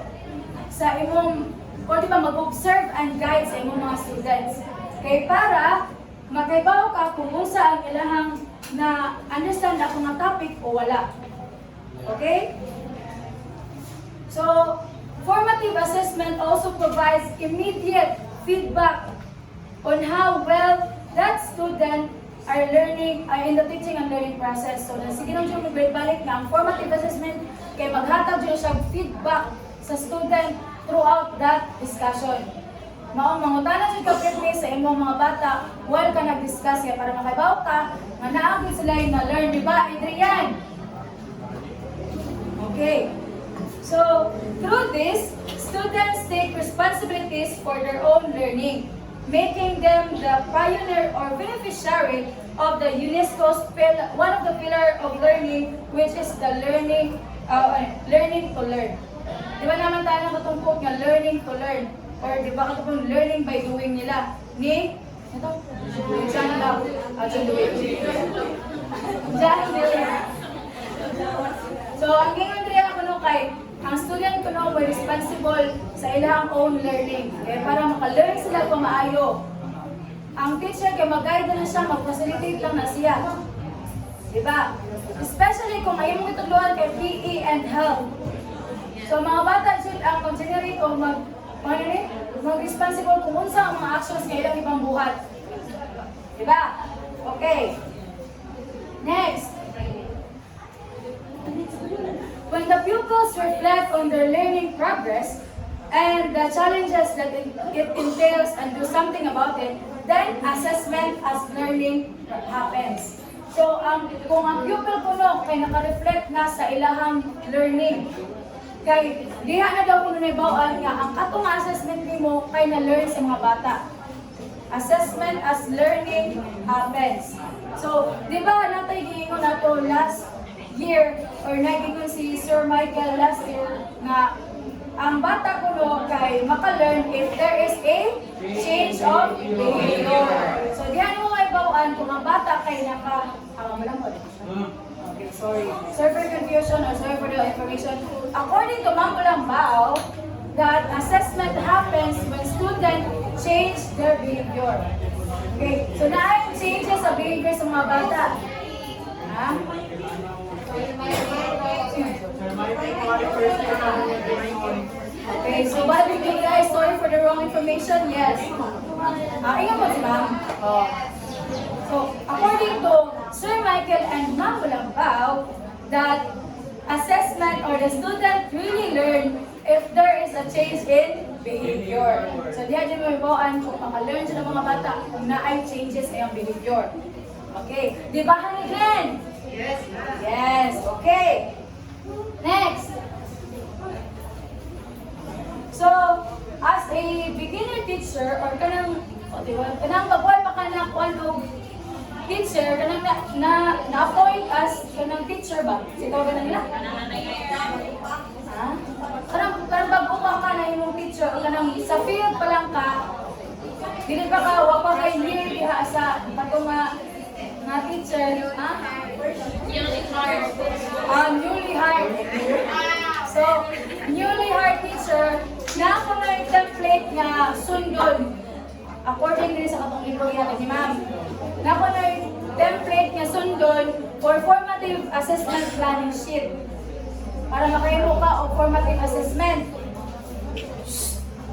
sa imong o di ba mag-observe and guide sa imong mga students. Kay para makaibaw ka kung unsa ang ilahang na understand ako ng topic o wala. Okay? So formative assessment also provides immediate feedback on how well that student are learning in the teaching and learning process. So, sige nang siya magbalik na ang formative assessment kay maghatag siya siya feedback sa student throughout that discussion. Maong mangutana siya ka sa imong mga bata while ka nag-discuss kaya para makaibaw ka nga naagin sila yung na-learn, di ba, Adrian? Okay. So, through this, students take responsibilities for their own learning, making them the pioneer or beneficiary of the UNESCO's one of the pillar of learning, which is the learning to learn. Di ba naman tayo nakatumpok nga learning to learn? Or di ba katupong learning by doing nila? Ni? Ito? John Love. John Dewey. John Dewey. So, ang gingon rin ako no kay ang student ko no may responsible sa ilang own learning. Kaya para maka-learn sila kung maayo. Ang teacher kaya mag-guide na siya, mag-facilitate lang na siya. Diba? Especially kung ayaw mo ituluan kay PE and health. So mga bata should ang mag-generate o mag-responsible kung unsa ang mga actions nga ilang ibang buhat. Diba? Okay. Next. When the pupils reflect on their learning progress and the challenges that it entails and do something about it, then assessment as learning happens. So, kung ang pupil ko no, kay naka-reflect na sa ilahang learning, kay diha na daw kuno nibawaan nga ang katong assessment nimo kay na-learn sa mga bata. Assessment as learning happens. So, di ba natay giingon nato last year or nagingon si Sir Michael last year nga ang bata kuno kay maka-learn if there is a change of behavior. So diyan mo may bawaan kung ang bata kay okay, sorry. Sorry for confusion or sorry for the information. According to Mambulang Bao, that assessment happens when students change their behavior. Okay, so na changes sa behavior sa mga bata. Ha? Okay, so what did you guys? Sorry for the wrong information. Yes. Ingat mo si Ma'am. So, according to Sir Michael and Ma'am Bulambao, that assessment or the student really learn if there is a change in behavior. So, diyan din mo ibawaan kung maka-learn siya ng mga bata kung na-ay changes sa iyong behavior. Okay. Di ba, Honey Glenn? Yes. Yes. Okay. Next. So, as a beginner teacher or kanang baguan pa ka na kung teacher, kanang na-appoint as kanang teacher ba? Sitaw ka na nila? Ha? Kanang bago ka na yung teacher o kanang sa field pa lang ka, dili pa ka, wapa kay year diha sa patong mga teacher, newly hired. So, newly hired teacher, na ako na yung template nga sundon. According din sa katong libro yata ni ma'am. Na ako na yung template nga sundon for formative assessment planning sheet. Para makahimo ka o formative assessment.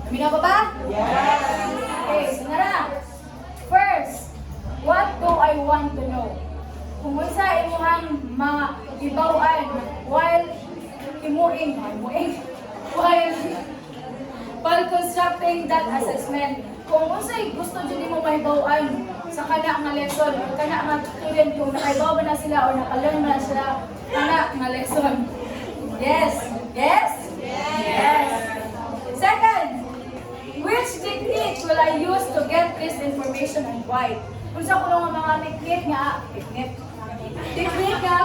Amin na ba? Yes! Okay, so na. First, what do I want to know? Kung unsa imuhang mga ibawan while while constructing that assessment. Kung unsay gusto dyan mo mahibawan sa kana nga lesson o kana nga student kung nakaibaw ba na sila o nakalearn na sila kana nga lesson. Yes? Yes? Yes! Second, which technique will I use to get this information and why? Kung sa kulong mga technique nga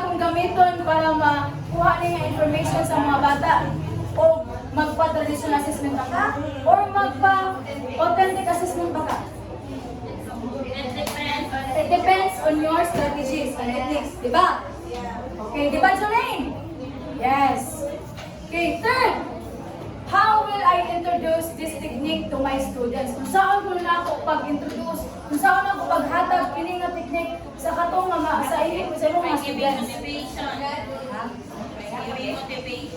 akong gamiton para makuha niya information sa mga bata o magpa-traditional assessment ba ka or magpa-authentic assessment ba ka? It depends on your strategies and techniques, di ba? Okay, di ba, Jolene? Yes. Okay, third, how will I introduce this technique to my students? Kung saan ko na ako pag-introduce, kung saan ako paghatag kini nga technique sa katong sa ihip sa imong mga students.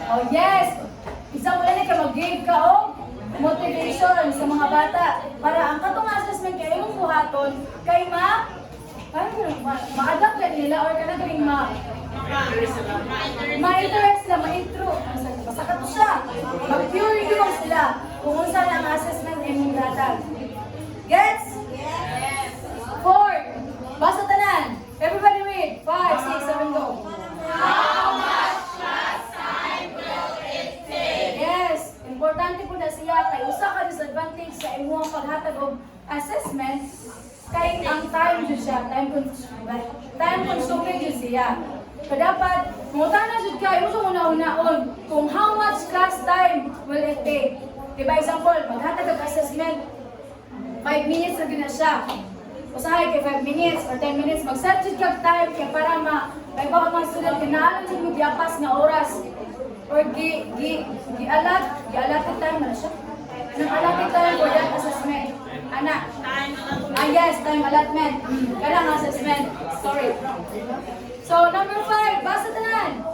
Oh yes! Isang wala na ka mag-give ka o motivation sa mga bata para ang katong assessment kay imong buhaton kay ma-adapt ka nila or kana galing ma-interest sila, ma-intro. Basta ka to siya. Mag-pure review sila kung unsa na ang assessment imong datag. Gets? Yes! Fourth, basa tanan. Everybody read. 5, 6, 7, go. How much class time will it take? Yes, importante po na siya kay usa ka disadvantage sa imong paghatag og assessment kay ang time jud siya, time consuming jud siya. So dapat mutana jud ka imo sa una-unaon kung how much class time will it take. Diba example, maghatag og assessment 5 minutes na gina siya. Usahay kay 5 minutes or 10 minutes, mag-set jud kag time kay para may baka mga student kinahanglan jud mo giapas nga oras or gi-allotted time na siya. Nang-allotted time for that assessment. Ana. Yes, time allotment. Kailang assessment. Sorry. So, number 5, basa tanan.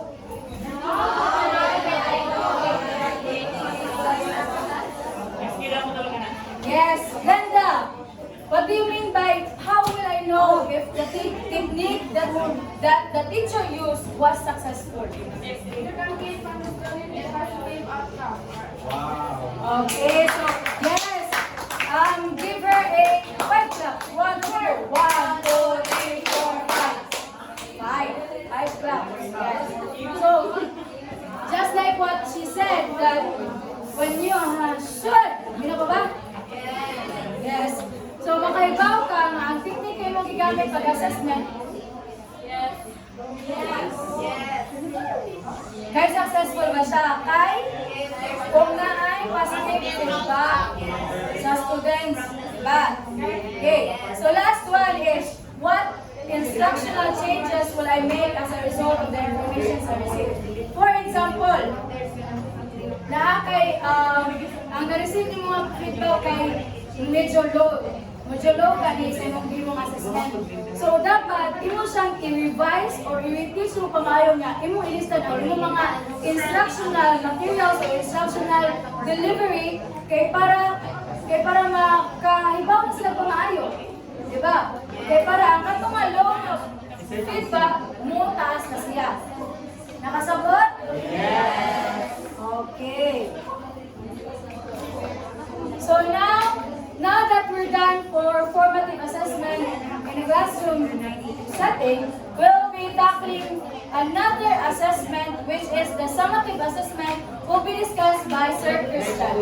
Yes, ganda. What do you mean by how will I know if the technique that the teacher used was successful? Okay, so yes. Give her a 5 clap. 1, 2, 3, 4, 5. 5 claps. Yes. So, just like what she said, that when you should, you know ba? Yes. So, makaibaw ka nga ang technique kayo mong gigamit pag-assessment. Yes. Yes. Yes. Kaya successful ba siya? Kay? Kung na ay positive feedback sa students. Diba? Okay. So, last one is, what instructional changes will I make as a result of the information I received? For example, ang na-receive ni mga feedback kay medyo low ka ni sa imong assessment. So, dapat, imo siyang i-revise or i-reteach mo pamayo niya. Imo i-lista na imo mga instructional materials or instructional delivery kay para makahibaw na sila pamaayo. Diba? Kaya para ang katong low feedback mo, taas na siya. Nakasabot? Yes! Okay. So now that we're done for formative assessment in a classroom setting, we'll be tackling another assessment, which is the summative assessment, will be discussed by Sir Christian.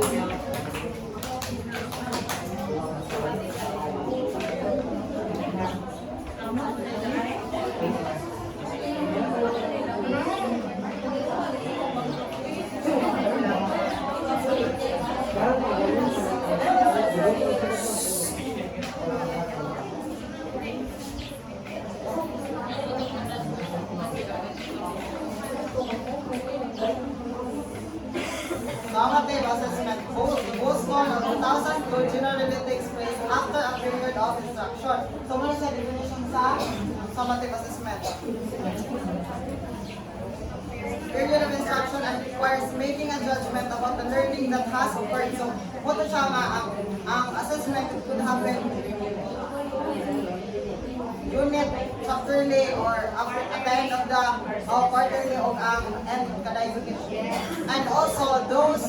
2002 generally takes place after a period of instruction. So, muna sa definition sa summative assessment. Period of instruction and requires making a judgment about the learning that has occurred. So, mo siya nga ang assessment could happen unit, chapterly, or after at the end of the quarterly o ang end kada unit. And also, those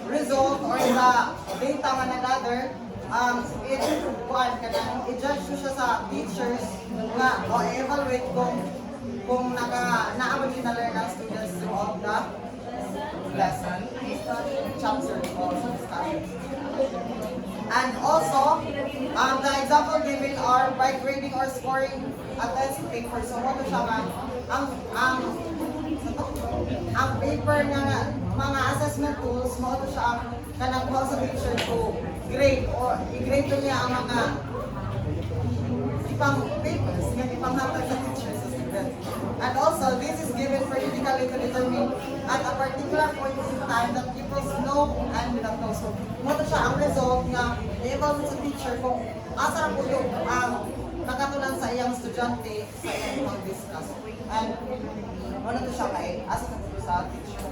result or the data nga na-gather, i-judge ko siya sa teachers nga o evaluate kung naabot yung na-learn ng students throughout the lesson, chapter or discussion. And also, the example given are by grading or scoring a test paper. So, mo siya nga, ang paper nga mga assessment tools, mo siya kanang kuha sa teacher to grade or i-grade niya ang mga ipang papers nga ipanghatag sa teacher sa student. And also, this is given periodically to determine at a particular point in time that pupils know and do not know. So, mo siya ang result nga i-evaluate sa teacher kung asa po yung nakatunan sa iyang estudyante sa iyang mag-discuss. And ano to siya kay asa na po sa teacher.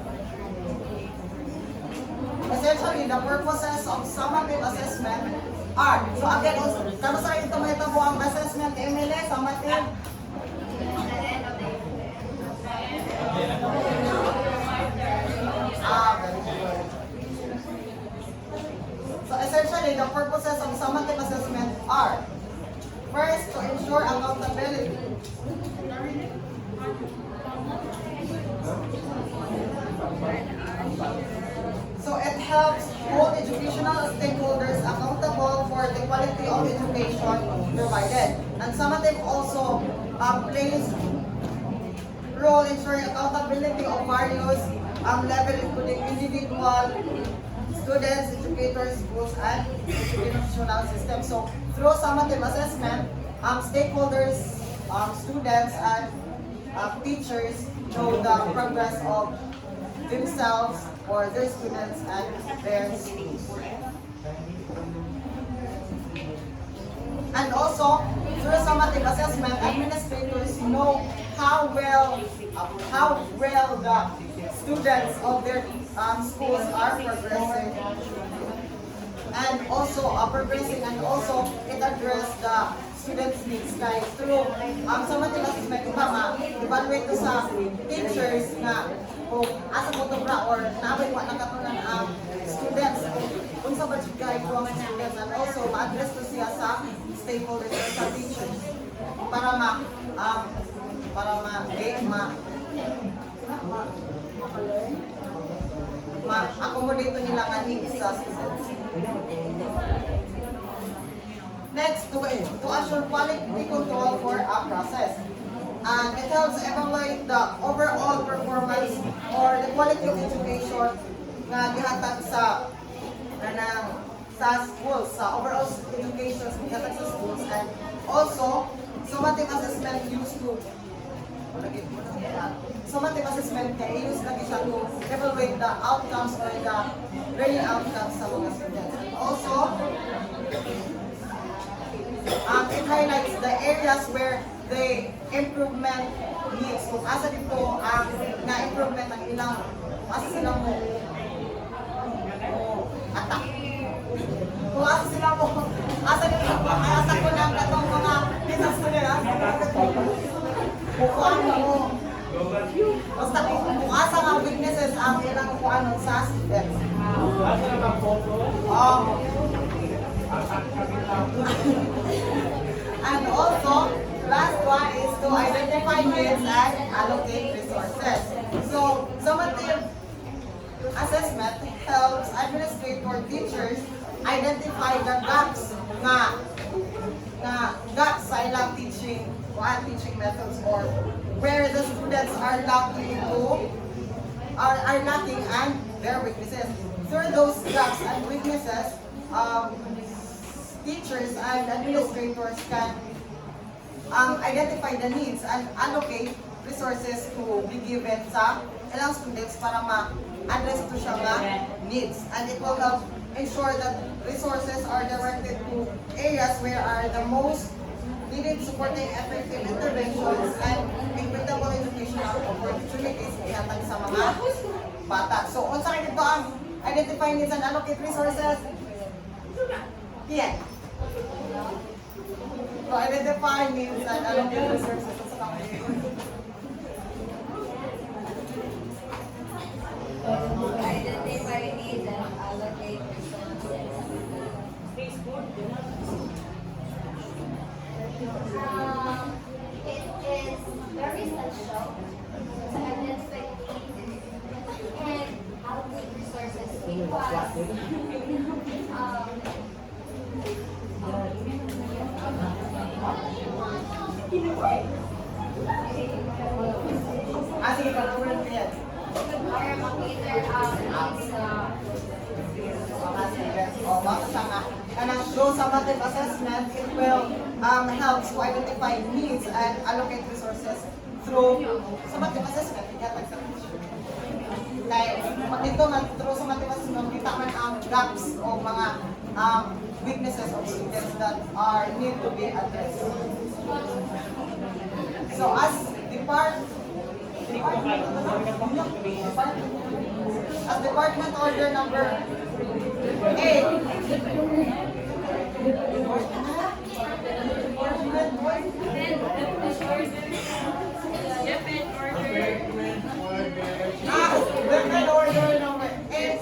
Essentially, the purposes of summative assessment are, so again, kano sa ito may tabo ang assessment, Emily, summative? Very good. So essentially, the purposes of summative assessment are, first, to ensure accountability. So it helps hold educational stakeholders accountable for the quality of education provided. And summative also plays role in ensuring accountability of various level, including individual, students, educators, schools, and educational systems. So through summative assessment, stakeholders, students, and teachers know the progress of themselves or their students and their schools. And also, through summative assessment, administrators know how well the students of their schools are progressing. And also it address the students' needs. Like through summative assessment, evaluate ko sa teachers na kung asa mo ito or naabay mo nakatunan ang students kung sa budget guide ko ang students, and also ma-address ko siya sa stakeholders or sa teachers para ma-accommodate nila nga needs sa students. Next, to assure quality control for a process. And it helps evaluate the overall performance or the quality of education na gihatag sa schools, sa overall education gihatag sa schools. And also, summative assessment used to evaluate the outcomes or the learning outcomes sa mga students. And also, it highlights the areas where the improvement needs. Kung asa dito ang na-improvement ang ilang, asa sila mo attack. Kung asa sila mo, asa ko lang katong mga business student, kung ano mo, basta kung asa nga weaknesses ang ilang kung ano sa students. And also, last one is to identify needs and allocate resources. So, summative assessment helps administrator teachers identify the gaps sa ilang teaching methods, or where the students are lacking and their weaknesses. Through those gaps and weaknesses, teachers and administrators can identify the needs and allocate resources to be given sa ilang students para address to siya nga needs. And it will help ensure that resources are directed to areas where are the most needed supporting effective interventions and equitable educational opportunities ihatag sa mga bata. So, unsa kay dito ang identify needs and allocate resources? Yan. So, identify needs and allocate resources. Identify needs and allocate resources. It is very essential to identify needs and allocate resources Sige, pag-ulan ko yan. para makita needs Bakit siya nga? Kanang through summative assessment, it will help to identify needs and allocate resources through summative assessment. Igatag sa teacher. Dahil pag ito nga, through summative assessment, kita man ang gaps o mga weaknesses of students that are need to be addressed. So as department order number 8. Department order number 8.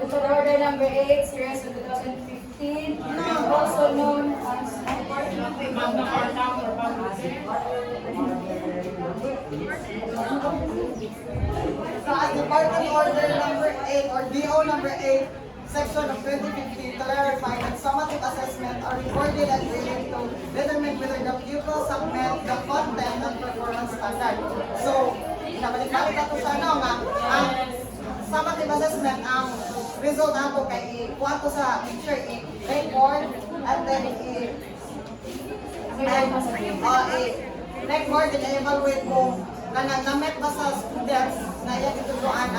Mission Order number 8, series of 2015, also known as So as Department Order number 8 or DO number 8, section of 2015 to clarify that summative assessment are recorded and related to determine whether the pupils have met the content and performance standard. So, nabalik-balik na ito sa ano nga, ang summative assessment, ang result nato kay ikuha ko sa teacher, i-record and then record and evaluate mo na na-met ba sa students na iyang ituluan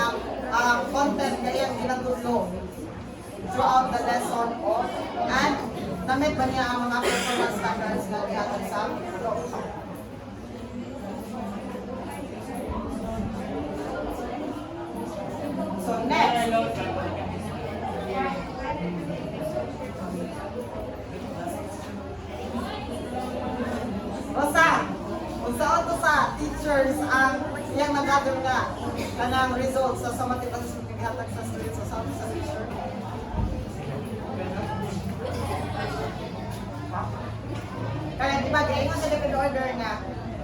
ang content na iyang ginatulong throughout the lesson or and na-met ba niya ang mga performance standards na ihatag sa group. So next, Rosa, unsaon to sa teachers ang iyang nag-gather nga kanang results sa summative assessment gihatag sa students sa teacher? Kaya di ba giingon sa depend order nga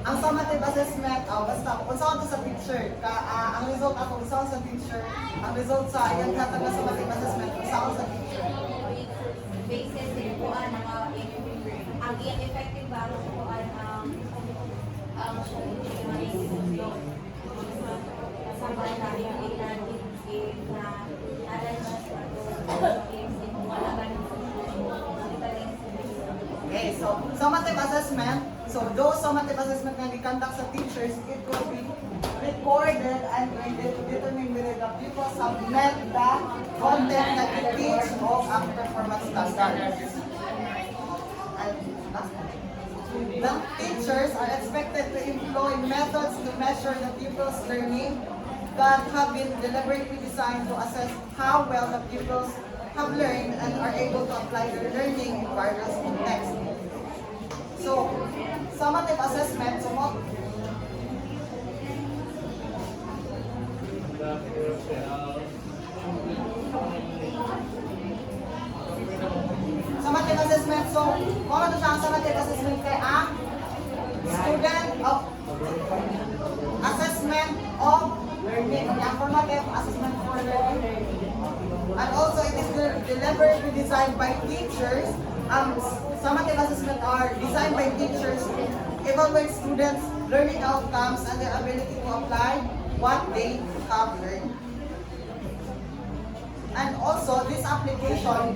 ang summative assessment basta unsaon to sa teacher ang result ako unsaon sa teacher ang result sa iyang gihatag nga summative assessment unsaon sa teacher? Basis din po ang iyang effective ba po ang kasama namin ang ilan na Okay, so summative assessment, so those summative assessment na gi-conduct sa teachers, it will be recorded and graded to determine whether the pupils have met the content that you teach of ang performance standards. And the teachers are expected to employ methods to measure the pupils' learning that have been deliberately designed to assess how well the pupils have learned and are able to apply their learning in various contexts. So, summative assessment, summative assessment, so, kung ano siya ang summative assessment kay ang student of assessment of learning, ang formative assessment for learning. And also, it is deliberately designed by teachers. Summative assessment are designed by teachers to evaluate students' learning outcomes and their ability to apply what they have learned. And also, this application,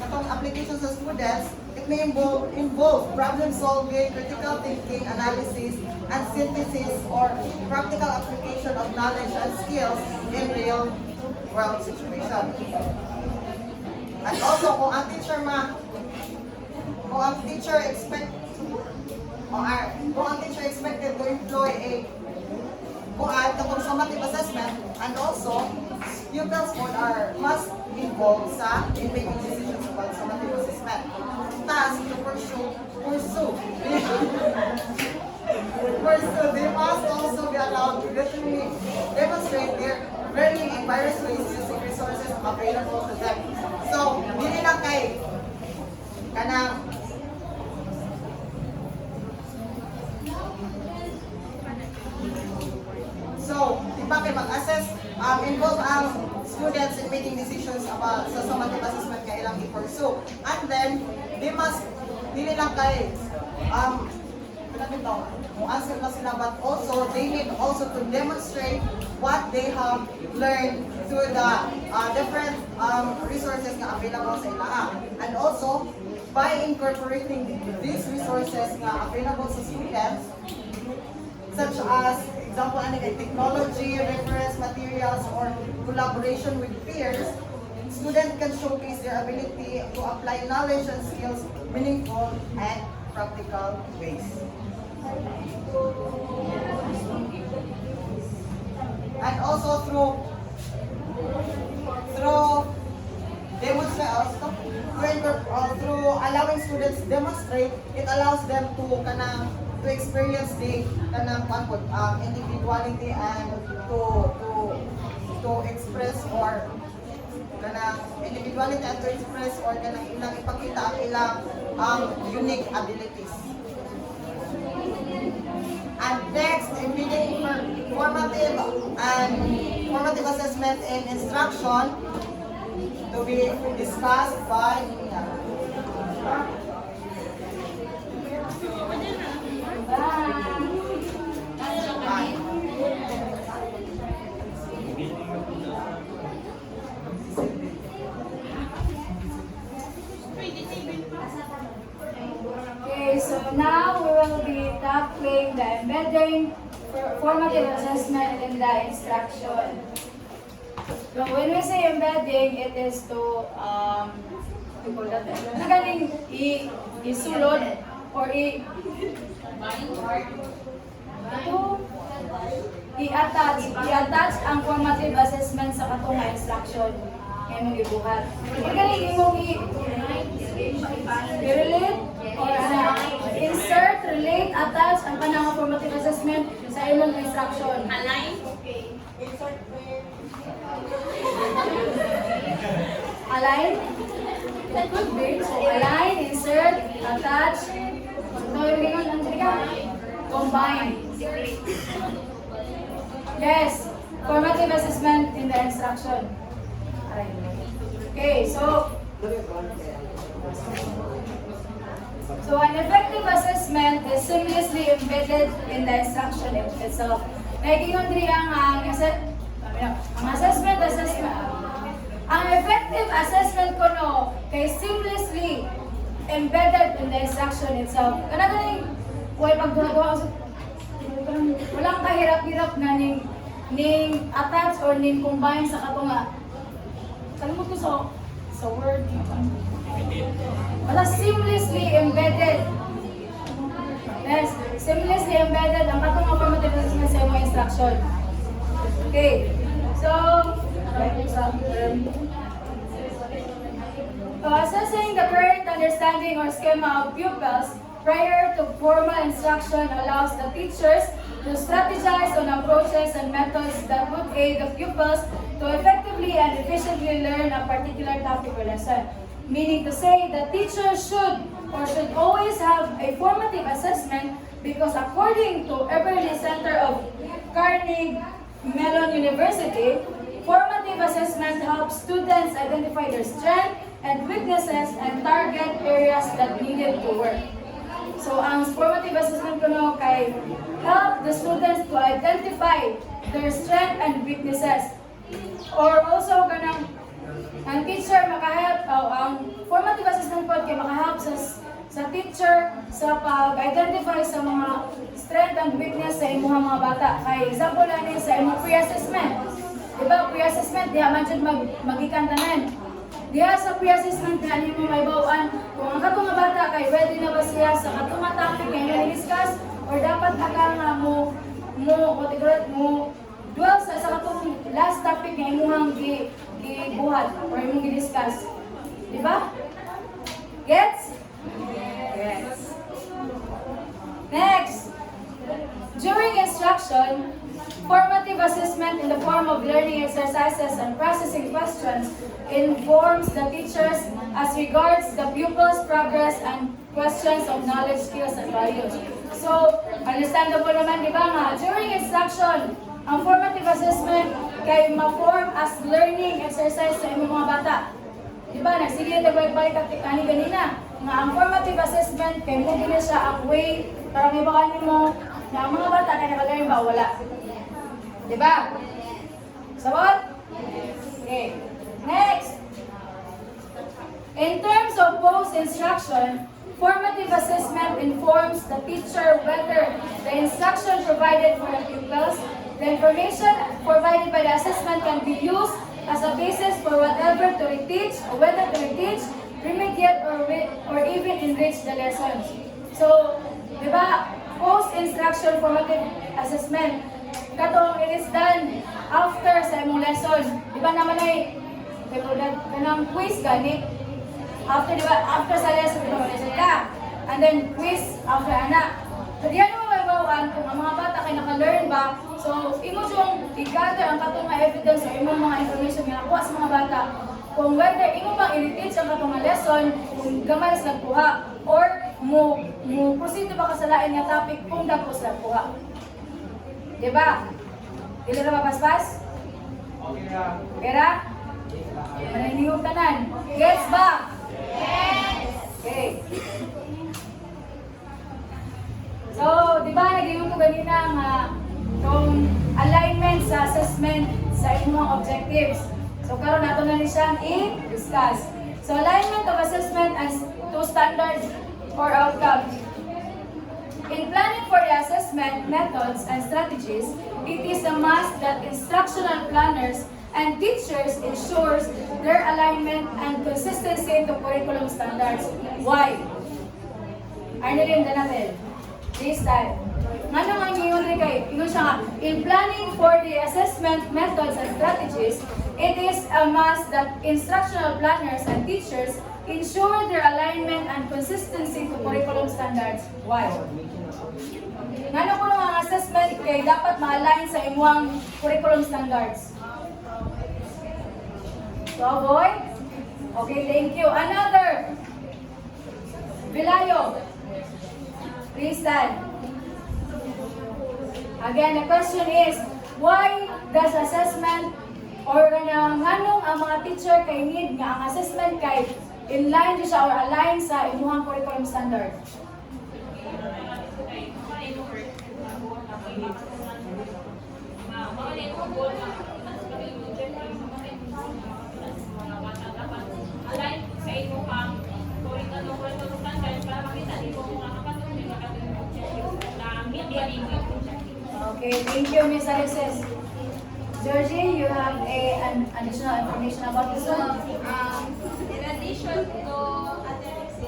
itong application sa students, it may involve problem solving, critical thinking, analysis, and synthesis or practical application of knowledge and skills in real world situation. At also, kung ang teacher expected to employ a summative assessment, and also pupils must involve in making decisions about summative assessment. Task to pursue. They must also be allowed to literally demonstrate their learning in various ways using resources available to them. So, hindi lang kay kanang So, diba kay mag-assess, involve ang students in making decisions about sa summative assessment kay ilang i-pursue. And then, dili lang kay, answer na sila, but also, they need also to demonstrate what they have learned through the different resources na available sa ilaha. And also, by incorporating these resources na available sa students, such as example technology, reference materials, or collaboration with peers, students can showcase their ability to apply knowledge and skills meaningful and practical ways. And also through allowing students demonstrate, it allows them to experience the individuality and to express or ilang ipakita ang ilang unique abilities. And next, embedding formative assessment in instruction to be discussed by Mia. Okay, so now we will be tackling the embedding formative assessment in the instruction. So when we say embedding, it is to isulod or i-attach ang formative assessment sa katong instruction ngayong ibuhat. Magaling imong i-relate or insert, relate, attach ang kanang formative assessment sa imong instruction. Align? Align? That could be. So, align, insert, attach. So, combine. Yes, formative assessment in the instruction. Okay, so an effective assessment is seamlessly embedded in the instruction itself. Naikingon diri ang assessment. Ang effective assessment kuno kay seamlessly embedded in the instruction itself. Kanang way pagduha-duha walang kahirap-hirap na ning attach or ning combine sa katunga. Kalimut ko sa word. Wala seamlessly embedded. Yes, seamlessly embedded ang katunga formative assessment sa imong instruction. Okay. So assessing the current understanding or schema of pupils prior to formal instruction allows the teachers to strategize on approaches and methods that would aid the pupils to effectively and efficiently learn a particular topic or lesson. Meaning to say, the teacher should always have a formative assessment because according to Eberly Center of Carnegie Mellon University, formative assessment helps students identify their strengths and weaknesses and target areas that needed to work. So, ang formative assessment ko kay help the students to identify their strengths and weaknesses. Or also, ang teacher makahelp, ang formative assessment po kay makahelp sa sa teacher sa pag-identify sa mga strength and weakness sa imuhang mga bata. Kay example lang sa imong pre-assessment. Diba, pre-assessment, diha man jud magikan tanan. Diha sa pre-assessment, diha nimo may bawaan kung ang katong nga bata kay ready na ba siya sa katong nga topic nga inyo discuss or dapat aka nga mo dwell sa katong last topic nga imuhang gibuhat or imong gi-discuss. Diba? Gets? Yes. Next. During instruction, formative assessment in the form of learning exercises and processing questions informs the teachers as regards the pupils' progress and questions of knowledge, skills, and values. So, understandable naman, di ba nga, during instruction, ang formative assessment kay ma-form as learning exercise sa imong mga bata. Di ba, nagsigil na balik kani ganina, nga ang formative assessment kay mo gina siya ang way para may bakanin mo na ang mga bata kaya nakagaling ba wala. Di ba? Sabot? Okay. Next. In terms of post-instruction, formative assessment informs the teacher whether the instruction provided for the pupils, the information provided by the assessment can be used as a basis for whatever to reteach, or whether to reteach, remediate, or even enrich the lessons. So, di ba, post-instruction formative assessment, katong it is done after sa imong lesson. Di ba naman ay, kanang quiz gani, after, di ba, after sa lesson, di ba, lesson ka, and then quiz after anak. So, diyan mo may bawaan kung ang mga bata kay naka-learn ba, so, imo siyang i-gather ang katong nga evidence o imong mga information nga nakuha sa mga bata, kung whether imo bang i-reteach ang katong nga lesson, kung gamay sa nagkuha, or mo proceed ba ka sa lain nga topic kung dako sa nagkuha. Di ba? Dili ra mapaspas? Okay ra? Mananihog tanan. Gets ba? Yes! Okay. So, di ba nag-iwan ko ganina nga kung alignment sa assessment sa inyong objectives. So, karon nato na rin siyang i-discuss. So, alignment of assessment as to standards or outcomes. In planning for the assessment methods and strategies, it is a must that instructional planners and teachers ensures their alignment and consistency to curriculum standards. Why? Arnelin Danabel, this time. Nga naman ngayon rin kayo, yun siya nga, in planning for the assessment methods and strategies, it is a must that instructional planners and teachers ensure their alignment and consistency to curriculum standards. Why? Nga naman ang assessment kay dapat ma-align sa imuang curriculum standards. So, boy? Okay, thank you. Another. Vilayo. Please stand. Again, the question is, why does assessment or nganong ang mga teacher kay need nga ang assessment kay in line siya or align sa imuhang curriculum standard? Align sa imo pang curriculum standards para makita nimo kung ang kapatid mo na media review. Okay, thank you, Ms. Alexis. Georgie, you have an additional information about this one? In addition to athletics,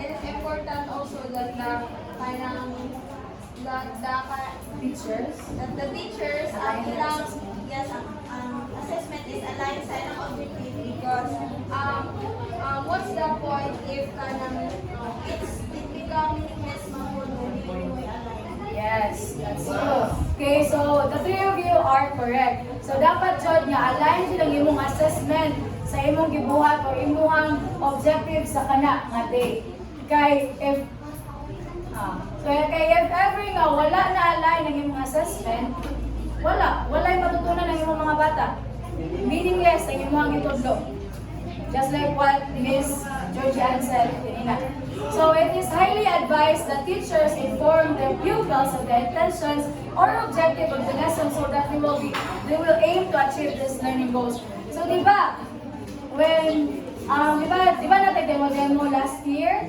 it is important also that the teachers assessment is aligned sa ilang objective because what's the point if it becomes less Yes, that's true. Okay, so the three of you are correct. So dapat jud nga align silang imong assessment sa imong gibuhat o imong objective sa kana nga day. Kay if ever nga wala na align ang imong assessment, walay matutunan ang imong mga bata. Meaningless ang imong gitudlo. Just like what Ms. Georgianne said kanina. So it is highly advised that teachers inform their pupils of the intentions or objective of the lesson so that they will aim to achieve these learning goals. So di ba, when di ba natin demo last year?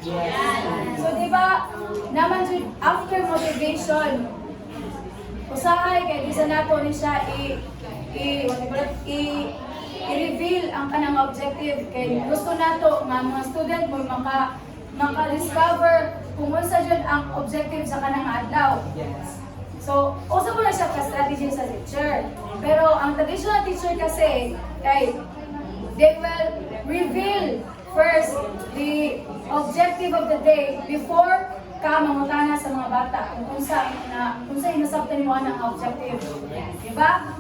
So, di ba, naman dyan, after motivation, usahay kay di sa nato ni siya i-reveal ang kanang objective kay gusto nato nga mga student mo maka-discover kung unsa jud ang objective sa kanang adlaw. So, usa mo na siya ka strategy sa teacher. Pero ang traditional teacher kasi kay they will reveal first the objective of the day before ka mangutana sa mga bata kung unsa inasabtan mo ang objective. Diba?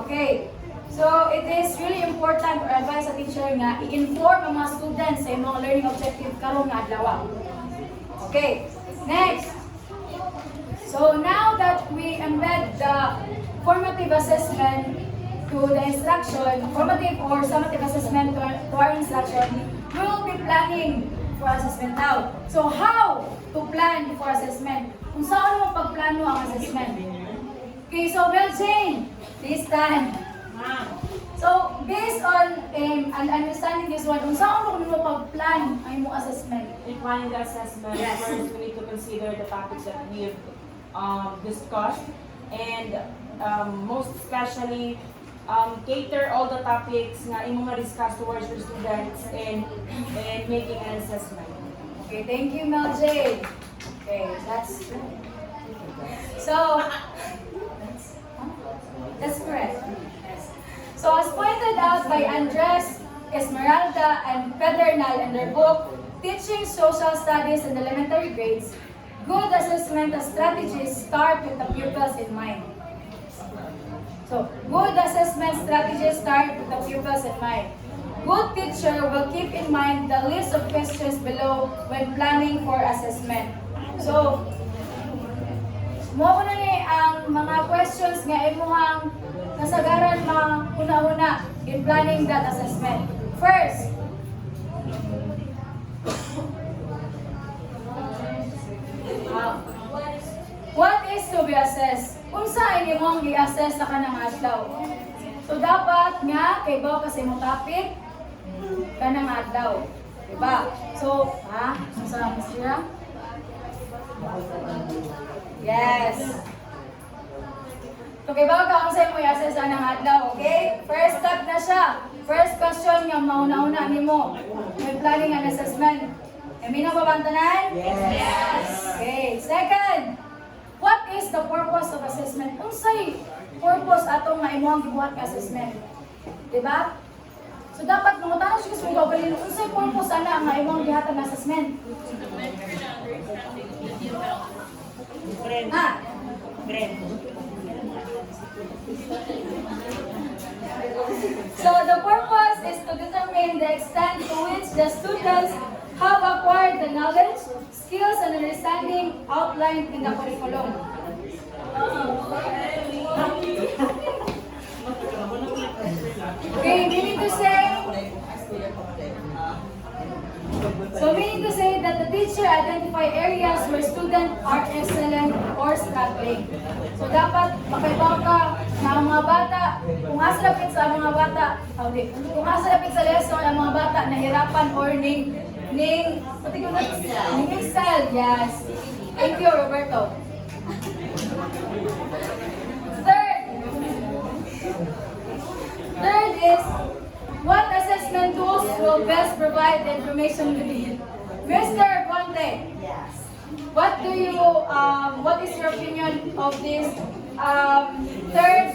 Okay. So, it is really important or advice sa teacher nga i-inform ang mga students sa imong learning objective karong nga adlaw. Okay. Next. So, now that we embed the formative assessment to the instruction, formative or summative assessment to our instruction, we will be planning for assessment now. So, how to plan for assessment? Kung saan mo pagplano ang assessment? Okay, so Bell Jane, this time. So, based on understanding this one, kung saan mo pagplan ang imong assessment? In planning the assessment, first we need to consider the topics that we've discussed, and most especially cater all the topics nga imong ma-discuss towards your students and making an assessment. Okay, thank you, Mel J. Okay, that's so that's correct. Yes. So as pointed out by Andres, Esmeralda, and Pedernal in their book, Teaching Social Studies in Elementary Grades, good assessment strategies start with the pupils in mind. So, good assessment strategies start with the pupils in mind. Good teacher will keep in mind the list of questions below when planning for assessment. So, mo na ni ang mga questions nga imuhang kasagaran mga una-una in planning that assessment. First, what is to be assessed? Unsa ini mong i-assess sa kanang adlaw? So dapat nga kay bawo kasi mo topic kanang adlaw, diba? So, sa masira? Yes. So kay bawo ka unsa mo i-assess sa kanang adlaw, okay? First step na siya. First question nga mauna-una nimo. May planning and assessment. Emina ba bantanan? Yes. Okay. Second, what is the purpose of assessment? Unsay purpose atong nga imong gibuhat ka assessment? Diba? So dapat mangutan siya kung gawin unsay purpose ana nga imong gihatag nga assessment? So the purpose is to determine the extent to which the students have acquired the knowledge, skills, and understanding outlined in the curriculum. Okay, meaning to say that the teacher identify areas where students are excellent or struggling. So dapat makaibaw ka na ang mga bata, kung asa lapit sa mga bata, kung asa lapit sa lesson ang mga bata nahirapan or ning excel, yes. Thank you, Roberto. Third is, what assessment tools will best provide the information we need? Mr. Bonte, what is your opinion of this third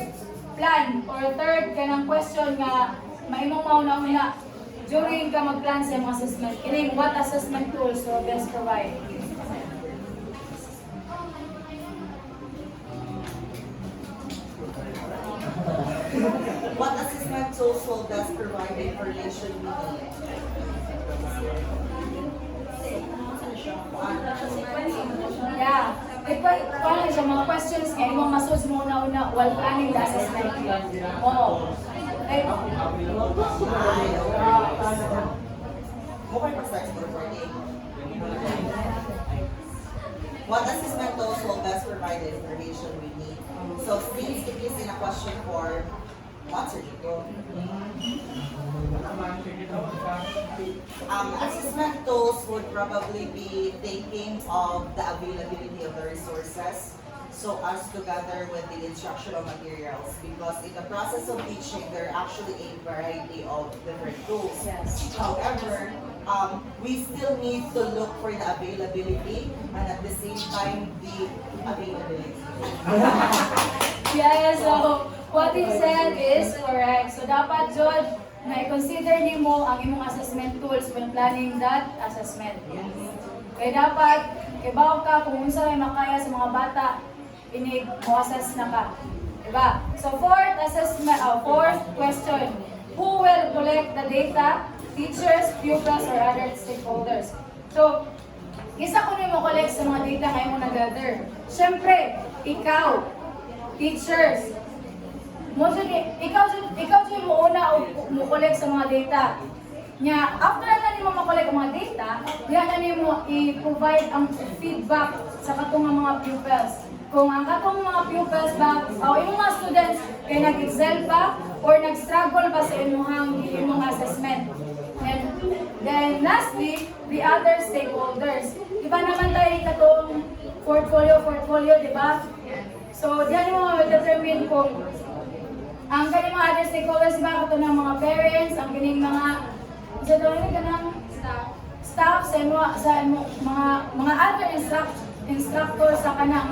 plan or third kanang question nga maimong mauna-una during ka mag-plan sa imong assessment? Kining what assessment tools will best provide? What assessment tools will best provide the information we need? Yeah. Paano siya mga questions nga imong masud mo una while planning the assessment? Oo. Okay. What assessment tools will best provide the information we need? So since it is in a question form, Not surgical. Assessment tools would probably be thinking of the availability of the resources so as to gather with the instructional materials, because in the process of teaching there are actually a variety of different tools. Yes. However, we still need to look for the availability and at the same time the availability. Yeah, so what he said is correct. So dapat jud na i-consider nimo ang imong assessment tools when planning that assessment. Kaya dapat ibaw ka kung unsa may makaya sa mga bata, inig mo-assess na ka. Diba? So fourth question, who will collect the data? Teachers, pupils, or other stakeholders? So, isa ko mo collect sa mga data ngayon mo na-gather. Siyempre, ikaw, teachers, ikaw dyan mo una mo collect sa mga data. Nya, after na nimo ma-collect ang mga data, yan na nimo i-provide ang feedback sa katong mga pupils. Kung ang katong mga pupils ba, o yung mga students, kay nag-excel ba, or nag-struggle ba sa imong assessment. And then lastly, the other stakeholders. Diba naman tayo katong portfolio, diba? So, diyan mo determine kung ang kaning mga other stakeholders, diba, kato ng mga parents, ang kining mga staff sa mga other instructors sa kanang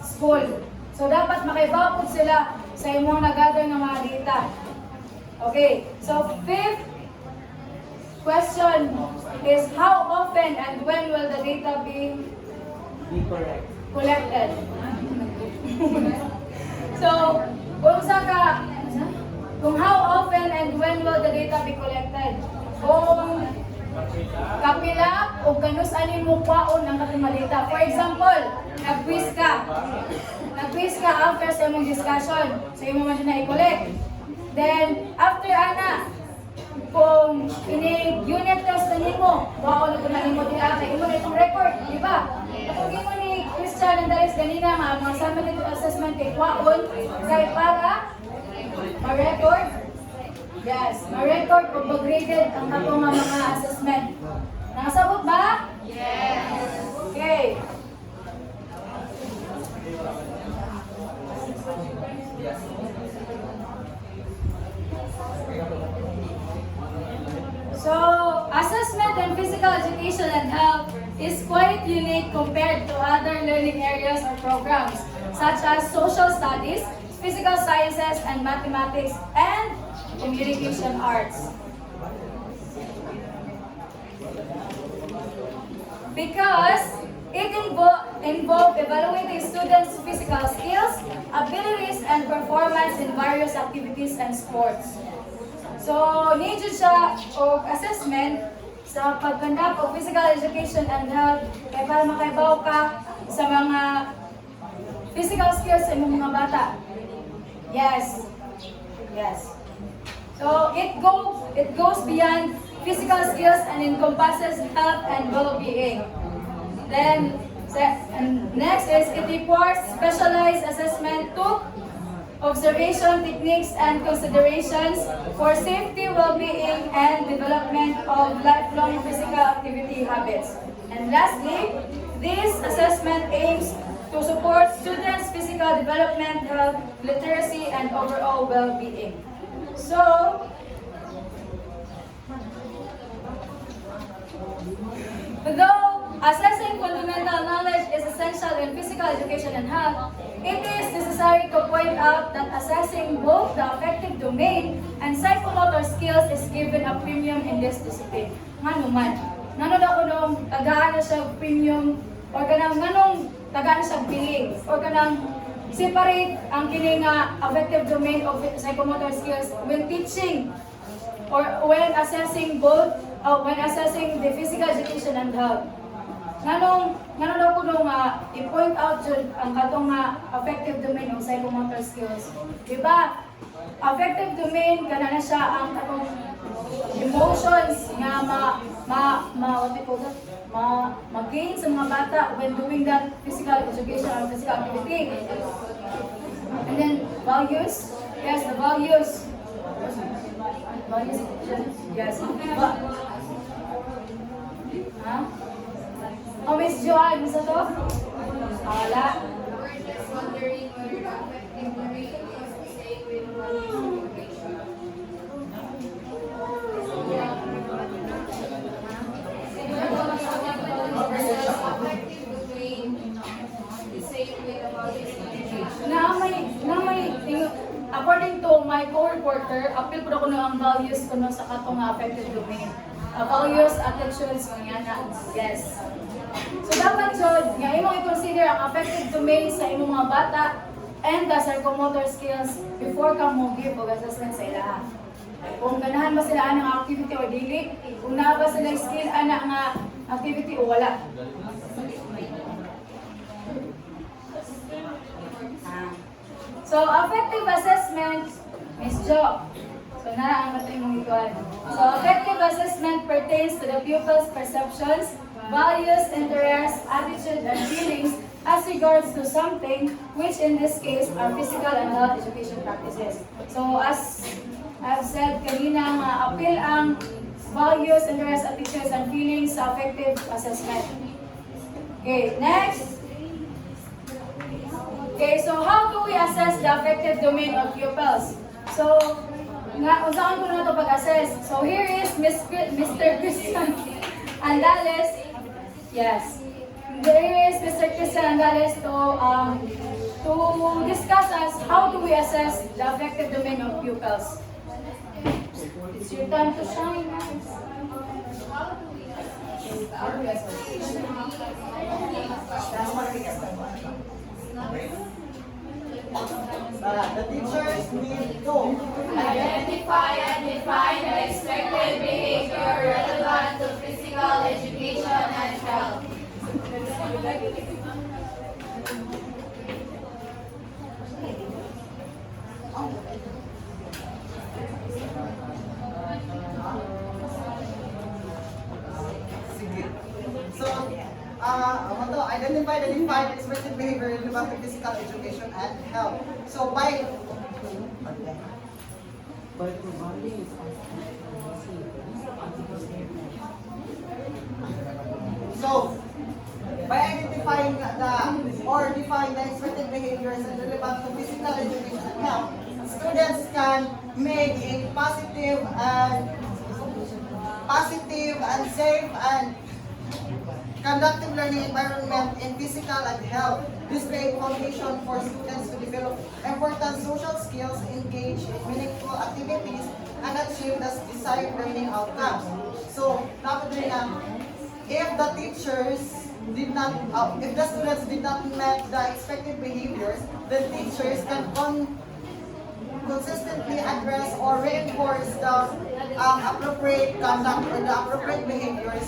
school. So, dapat makaibaw po sila sa imong nag-gather ng mga data. Okay, so fifth question is how often and when will the data be collected? So, kung how often and when will the data be collected? Kung kapila o ganus ani mo kwaon ang katong data. For example, nag-quiz ka after sa imong discussion, sa imong man na i-collect. Then, after ana, kung ini unit test na nimo, wow na na nimo di ata imo na itong record, di ba? Kung imo ni Christian and Darius kanina mga summary assessment kay kwaon kay para ma-record. Yes, ma-record o mag-graded ang katong mga assessment. Nakasabot ba? Yes. Okay. So, assessment in physical education and health is quite unique compared to other learning areas or programs, such as social studies, physical sciences, and mathematics, and communication arts. Because it involves evaluating students' physical skills, abilities, and performance in various activities and sports. So, need siya o assessment sa pag-conduct of physical education and health kaya para makaibaw ka sa mga physical skills sa imong mga bata. Yes. Yes. So, it goes beyond physical skills and encompasses health and well-being. Then, next is it requires specialized assessment to observation techniques and considerations for safety, well-being, and development of lifelong physical activity habits. And lastly, this assessment aims to support students' physical development, health, literacy, and overall well-being. So, although assessing fundamental knowledge is essential in physical education and health, it is necessary to point out that assessing both the affective domain and psychomotor skills is given a premium in this discipline. Ngano man, ngano daw ko nung tagaan na siya premium or kanang nganong tagaan na siya billing or kanang separate ang kining affective domain of psychomotor skills when teaching or when assessing when assessing the physical education and health. Nganong daw ko nung i-point out jud ang katong affective domain ng psychomotor skills. Diba? Affective domain kana na siya ang katong emotions nga mag-gain sa mga bata when doing that physical education or physical activity. And then values. Yes, the values. Yes. Ha? Oh, Miss Joanne, isa to? Wala. We're just wondering whether the affective domain is the same with values integration. Affective domain is same with the values integration. According to my co-reporter, appeal ko na kuno ang values kuno sa katong affected domain. Values, attitudes, mga na. Yes. So dapat jud nga imong i-consider ang affected domain sa imong mga bata and the psychomotor skills before ka mo give og assessment sa ilaha. Kung ganahan ba sila anang activity o dili, kung naa ba sila skill ana nga activity o wala. So, affective assessment, Ms. Jo. So, nara ang matay mong ikuan. So, affective assessment pertains to the pupil's perceptions, values, interests, attitude, and feelings as regards to something, which in this case are physical and health education practices. So, as I've said kanina, appeal ang values, interests, attitudes, and feelings sa affective assessment. Okay, next. Okay, so how do we assess the affective domain of pupils? So, usahan ko na ito pag-assess. So, here is Mr. Christian Andales. Yes. Here is Mr. Christian Andales to discuss us how do we assess the affective domain of pupils. It's your time to shine, guys. The teachers need to Identify and define the expected behavior relevant to physical education and health. So, identify the defined expected behavior relevant to physical education and health. So, by identifying or define the expected behaviors and relevant to physical education and health, students can make a positive and safe and conductive learning environment in physical and health. This creates foundation for students to develop important social skills, engage in meaningful activities, and achieve the desired learning outcomes. So, dapat rin if the teachers did not, if the students did not meet the expected behaviors, the teachers can consistently address or reinforce the appropriate conduct or the appropriate behaviors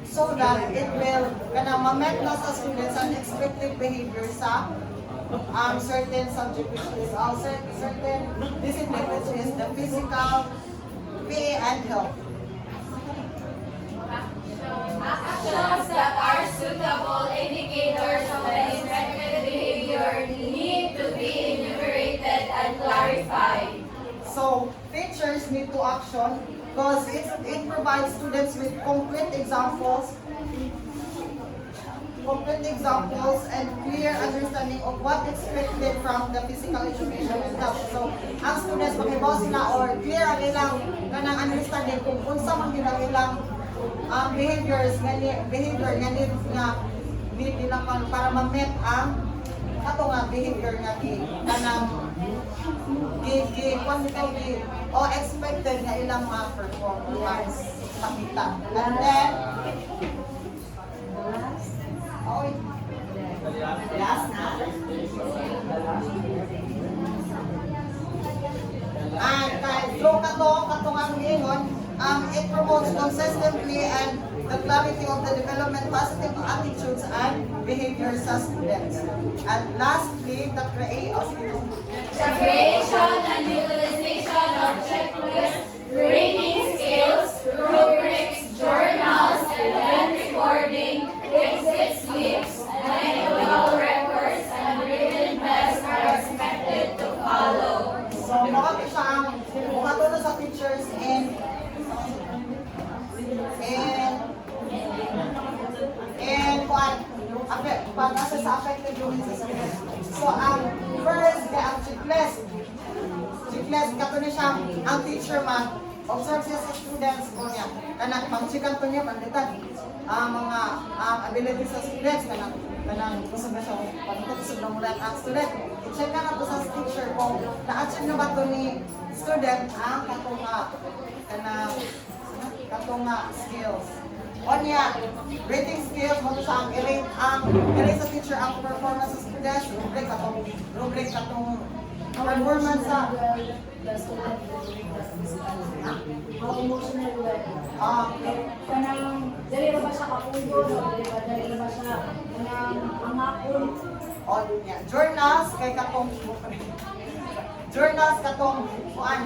so that it will ma-met na sa students ang expected behavior sa certain subject, which is certain discipline, which is the physical, PE, and health. Actions that are suitable indicators of the expected behavior need to be enumerated and clarified. So, teachers need to action because it provides students with concrete examples and clear understanding of what expected from the physical education and health. So, ang students maghibaw sila or clear ang ilang kanang understanding kung unsa man gyud ang ilang behavior nga need nila para ma-met ang ato nga behavior nga kanang o expected nga ilang mga performance pakita. And then, last na. And through katong ang ingon, it promotes consistently and the clarity of the development positive attitudes and behaviors sa students. And lastly, the creation and utilization of checklists, rating scales, rubrics, journals, event recording, exit slips, medical records, and written tests are expected to follow. So, makapit siya ang teachers and pag-asa sa affected domain sa students. So, first, ang checklist, kato niya siya, ang teacher man, observe siya sa students ko niya. Kanang pang-checkan to niya, panditan, mga abilities sa students, kanang kusog na siya, kusog na mula ang student. I-check ka na po sa teacher kung na-achieve na ba to ni student ang katong skills. O niya, rating skills, mo siya ang i-rate sa teacher ang performance sa students, rubric katong performance sa How emotional well. Kanang dali ra ba siya kapundo, dali ra ba siya kanang angakon. o niya. Journals kay katong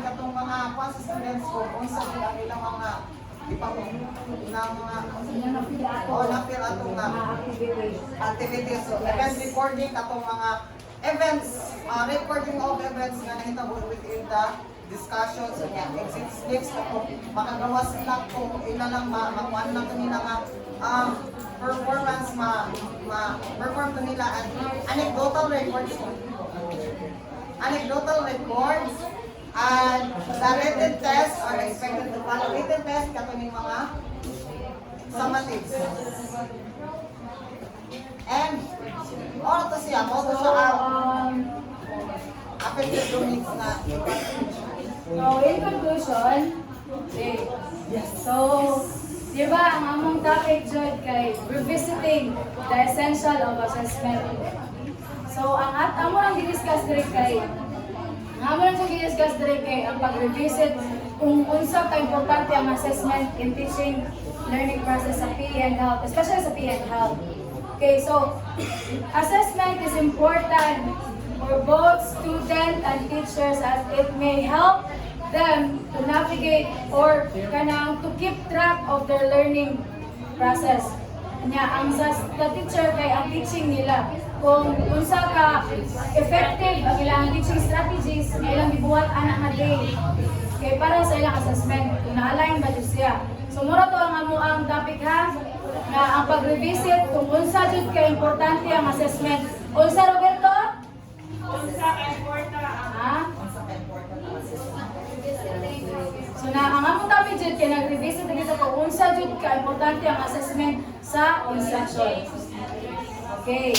katong mga sa students ko unsa gid ang ilang mga ipamong na mga Yan ang pila ato. napil atong Mga activities. activities. So, event recording katong mga events, recording of events nga nahitabo within the discussions so niya. Exit slips katong makagawa sila kung ila lang makuan lang kanila nga performance perform to nila at anecdotal records and the written test are expected to follow written test katuning mga summatives. And all to siya, mo to siya ang affected domains na So, in conclusion, okay. So, di ba, ang among topic dyan kay revisiting the essential of assessment. So, ang amo lang di-discuss diri kay ang pag-revisit kung unsa ka importante ang assessment in teaching learning process sa PE and Health, especially sa PE and Health. Okay, so assessment is important for both student and teachers as it may help them to navigate or kanang to keep track of their learning process. Nya ang sa teacher kay ang teaching nila kung unsa ka effective ang ilang teaching strategies na ilang gibuhat ana nga day kay para sa ilang assessment kung na-align ba jud siya. So mura to ang amo ang topic ha nga ang pag-revisit kung unsa jud ka importante ang assessment. Unsa Roberto? Unsa ka importante ha? So na ang among topic jud kay nag-revisit dito kung unsa jud ka importante ang assessment sa instruction. Okay.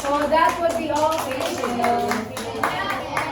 So that would be all. Thank you.